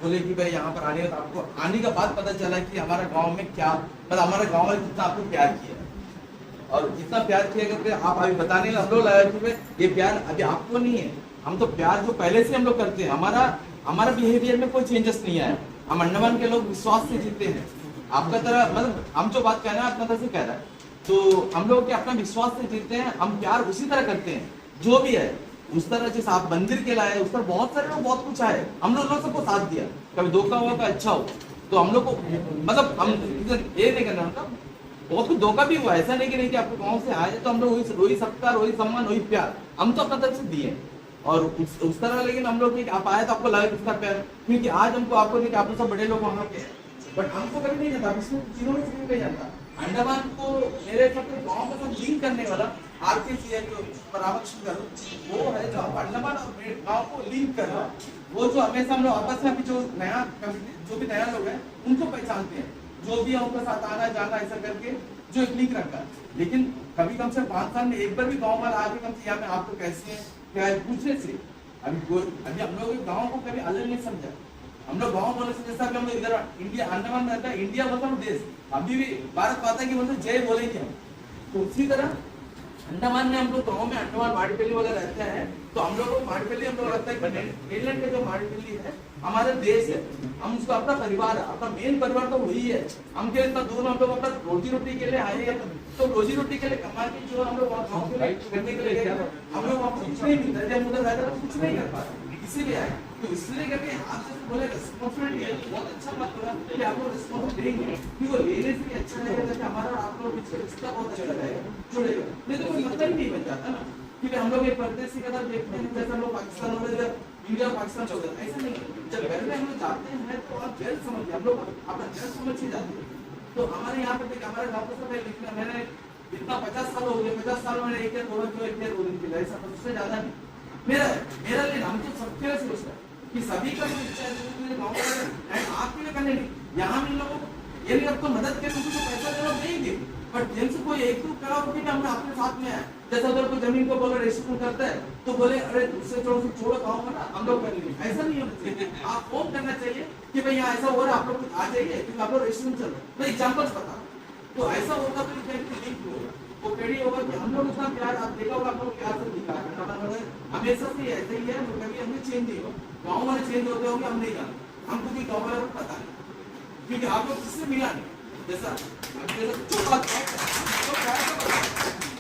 बोले कि भाई यहाँ पर आने के बाद आपको आने का बाद पता चला कि हमारा गांव में क्या मतलब हमारा गांव में कितना आपको प्यार किया और जितना प्यार किया करके आप अभी बताने हम लोग लगा कि ये प्यार अभी आपको नहीं है, हम तो प्यार जो पहले से हम लोग करते हैं, हमारा बिहेवियर में कोई चेंजेस नहीं आया। हम अंडमान के लोग विश्वास से जीते हैं। आपका तरह मतलब हम जो बात कह रहे हैं अपना तरह से कह रहा है तो हम लोग के अपना विश्वास से जीते हैं। हम प्यार उसी तरह करते हैं जो भी है उस तरह जैसे आप मंदिर के लाए उस तरह बहुत सारे लोग बहुत कुछ आए, हम लोग सबको साथ दिया। कभी धोखा हुआ तो अच्छा हो तो हम लोग को मतलब हम ये नहीं करना मतलब बहुत कुछ धोखा भी हुआ, ऐसा नहीं कि नहीं कि आपको गांव से आए तो हम लोग वही सत्कार वही सम्मान वही प्यार हम तो अपना तरफ से दिए और उस तरह। लेकिन हम लोग आप आए तो आपको लगा किसका प्यार, क्योंकि आज हमको आपको नहीं कि आप लोग सब बड़े लोग वहाँ के हैं बट हमको कभी नहीं जाता, इसमें तीनों में से नहीं जाता। अंडमान को मेरे सब गाँव के साथ लिंक करने वाला आरकेसी है जो परामर्श कर वो है जो अंडमान और गाँव को लिंक कर रहा है। वो जो हमेशा हम लोग आपस में अभी जो नया जो भी नया लोग हैं उनको पहचानते हैं, जो भी है उनके साथ आना जाना ऐसा करके जो एक लिंक रखा। लेकिन कभी कम से 5 साल में एक बार भी गाँव वाला आके कम से यहाँ में आपको कैसे है क्या है पूछने से अभी हम लोग गाँव को कभी अलग नहीं समझा। हम लोग गाँव बोले से जैसा हम लोग इधर इंडिया अंडमान में रहता है, इंडिया मतलब देश अभी भी भारत माता की मतलब जय बोलेंगे हम। तो उसी तरह अंडमान में हम लोग गाँव में अंडमान माड़ीपल्ली वाले रहते हैं तो हम लोग को माड़ीपल्ली हम लोग लगता है कि नीलैंड का जो माड़ीपल्ली है हमारा देश है, हम उसको अपना परिवार है, अपना मेन परिवार तो वही है। हम के इतना दूर हम लोग अपना रोजी रोटी के लिए आए हैं तो रोजी रोटी के लिए कमा के जो हम लोग गाँव के लिए करने के लिए हम लोग वहाँ कुछ नहीं मिलता है, उधर रहते कुछ नहीं कर पाते इसीलिए आए। तो इसलिए करके आपसे बोले रिस्पॉन्सिबिलिटी है बहुत अच्छा बात बोला कि आप लोग रिस्पॉन्सिबिलिटी देंगे क्योंकि वो लेने से भी अच्छा लगेगा कि हमारा आप लोग बीच में रिश्ता बहुत अच्छा रहेगा जुड़ेगा, नहीं तो कोई मतलब ही नहीं बन जाता ना कि हम लोग एक परदेशी का तरफ देखते हैं जैसे हम लोग पाकिस्तान में जब इंडिया पाकिस्तान चलता है ऐसा नहीं। जब घर में हम लोग जाते हैं तो आप जल समझ हम लोग अपना जल समझ ही जाते हैं। तो हमारे यहाँ पर हमारे गाँव को लिखना मैंने इतना 50 साल हो गए, 50 साल में एक दिन 2 दिन के लिए ऐसा उससे ज्यादा नहीं मेरा लिए हम तो सबके लिए सोचता है कि सभी का इच्छा है गाँव आपके लिए करने नहीं यहाँ हम लोगों को ये नहीं आपको मदद के तो पैसा जरूर देंगे बट जिनसे कोई एक तो करा होगी कि हमने अपने साथ में है जैसा उधर कोई जमीन को बोले रजिस्ट्रेशन करता है तो बोले अरे उससे छोड़ो गाँव में ना हम लोग कर लेंगे, ऐसा नहीं होना चाहिए। आप फोन करना चाहिए कि भाई यहाँ ऐसा हो रहा है आप लोग आ जाइए क्योंकि आप लोग रजिस्ट्रेशन चल रहे हैं। मैं एग्जाम्पल्स बता तो ऐसा होगा तो लिंक होगा वो पेड़ी होगा कि हम लोग उतना प्यार आप देखा होगा, आप लोग प्यार से दिखा हमेशा से ऐसे ही है, कभी हमने चेंज नहीं हुआ। गाँव वाले चेंज होते होंगे हम नहीं जानते, हमको भी गाँव वाले को पता नहीं, क्योंकि आप लोग किससे मिला नहीं, जैसा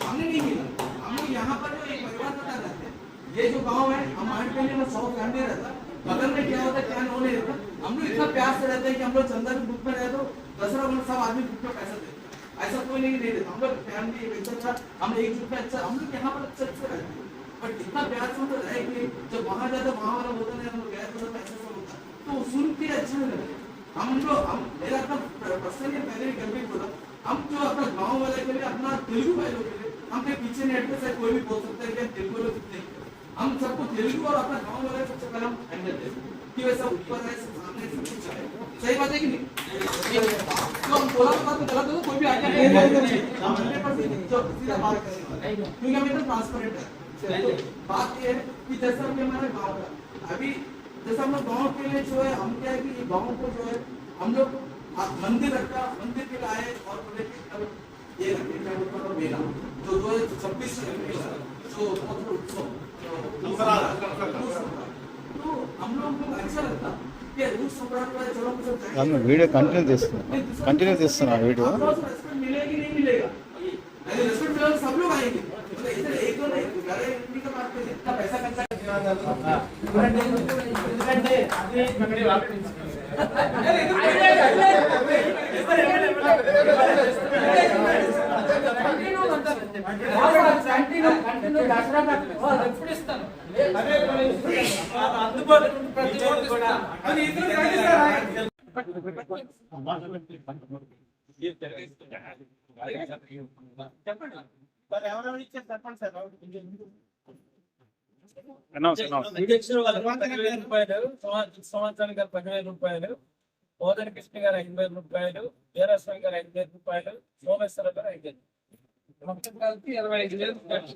हमने नहीं मिला। हम लोग यहाँ पर जो एक परिवार बता रहते हैं, ये जो गाँव है हमारे पहले में 100 फैमिली रहता, बगल में क्या होता है क्या नहीं रहता, हम लोग इतना प्यार से रहते हैं कि हम लोग चंदा के ग्रुप में रहे तो 10 सब आदमी ग्रुप में पैसा देते, ऐसा कोई नहीं देता। हम लोग फैमिली अच्छा, हम एक ग्रुप में अच्छा, हम लोग यहाँ पर अच्छे अच्छे रहते हैं, बट इतना प्यार से तो रहे कि जब वहाँ जाते वहाँ वाला होता नहीं, हम लोग गए तो ऐसा सब होता तो सुन के अच्छा नहीं लगे। हम लोग मेरा अपना पर्सनली पहले भी घर में बोला, हम जो अपना गाँव वाले के लिए अपना तेलुगु भाई लोग के लिए हम के पीछे नेट पे से कोई भी बोल सकते हैं कि तेलुगु लोग कितने, हम सबको तेलुगु और अपना गाँव वाले सबसे पहले हम हैंडल देते कि वैसा ऊपर है सामने से कुछ है, सही बात है कि नहीं? तो हम बोला तो बात गलत हो कोई भी आके नहीं सीधा बात करेंगे, क्योंकि हम एकदम ट्रांसपेरेंट है। तो बात ये है कि जैसा कि हमारे गाँव का अभी जैसे हम लोग गाँव के लिए जो है, हम क्या है कि गाँव को जो है हम लोग मंदिर रखा, मंदिर के लाए और बोले कि अब ये रखने का मतलब मेला जो 2026 जो उत्सव तो हम लोग को अच्छा लगता कि उस संक्रांत में चलो हम सब जाएंगे। वीडियो कंटिन्यू చేస్తున్నా వీడియో रेस्पेक्ट मिलेगा कि नहीं मिलेगा, अगर रेस्पेक्ट मिलेगा तो सब लोग आएंगे, मतलब इधर एक दो नहीं, अरे इनकी का बात करिए, इतना पैसा खर्चा ఎందుకంటే అది మనకి ఎప్పుడు ఇస్తాను అందుబాటులో ప్రతి ఒక్కరు కూడా ఎవరెవరు ఇచ్చారు చెప్పండి సార్. సంవత్సరానికి 10,000 రూపాయలు, బోధన కృష్ణ గారు 5,000 రూపాయలు, వీరస్వామి గారు 5,000 రూపాయలు, సోమేశ్వర గారు 5,000, మొత్తం కలిపి 25,000 రూపాయలు.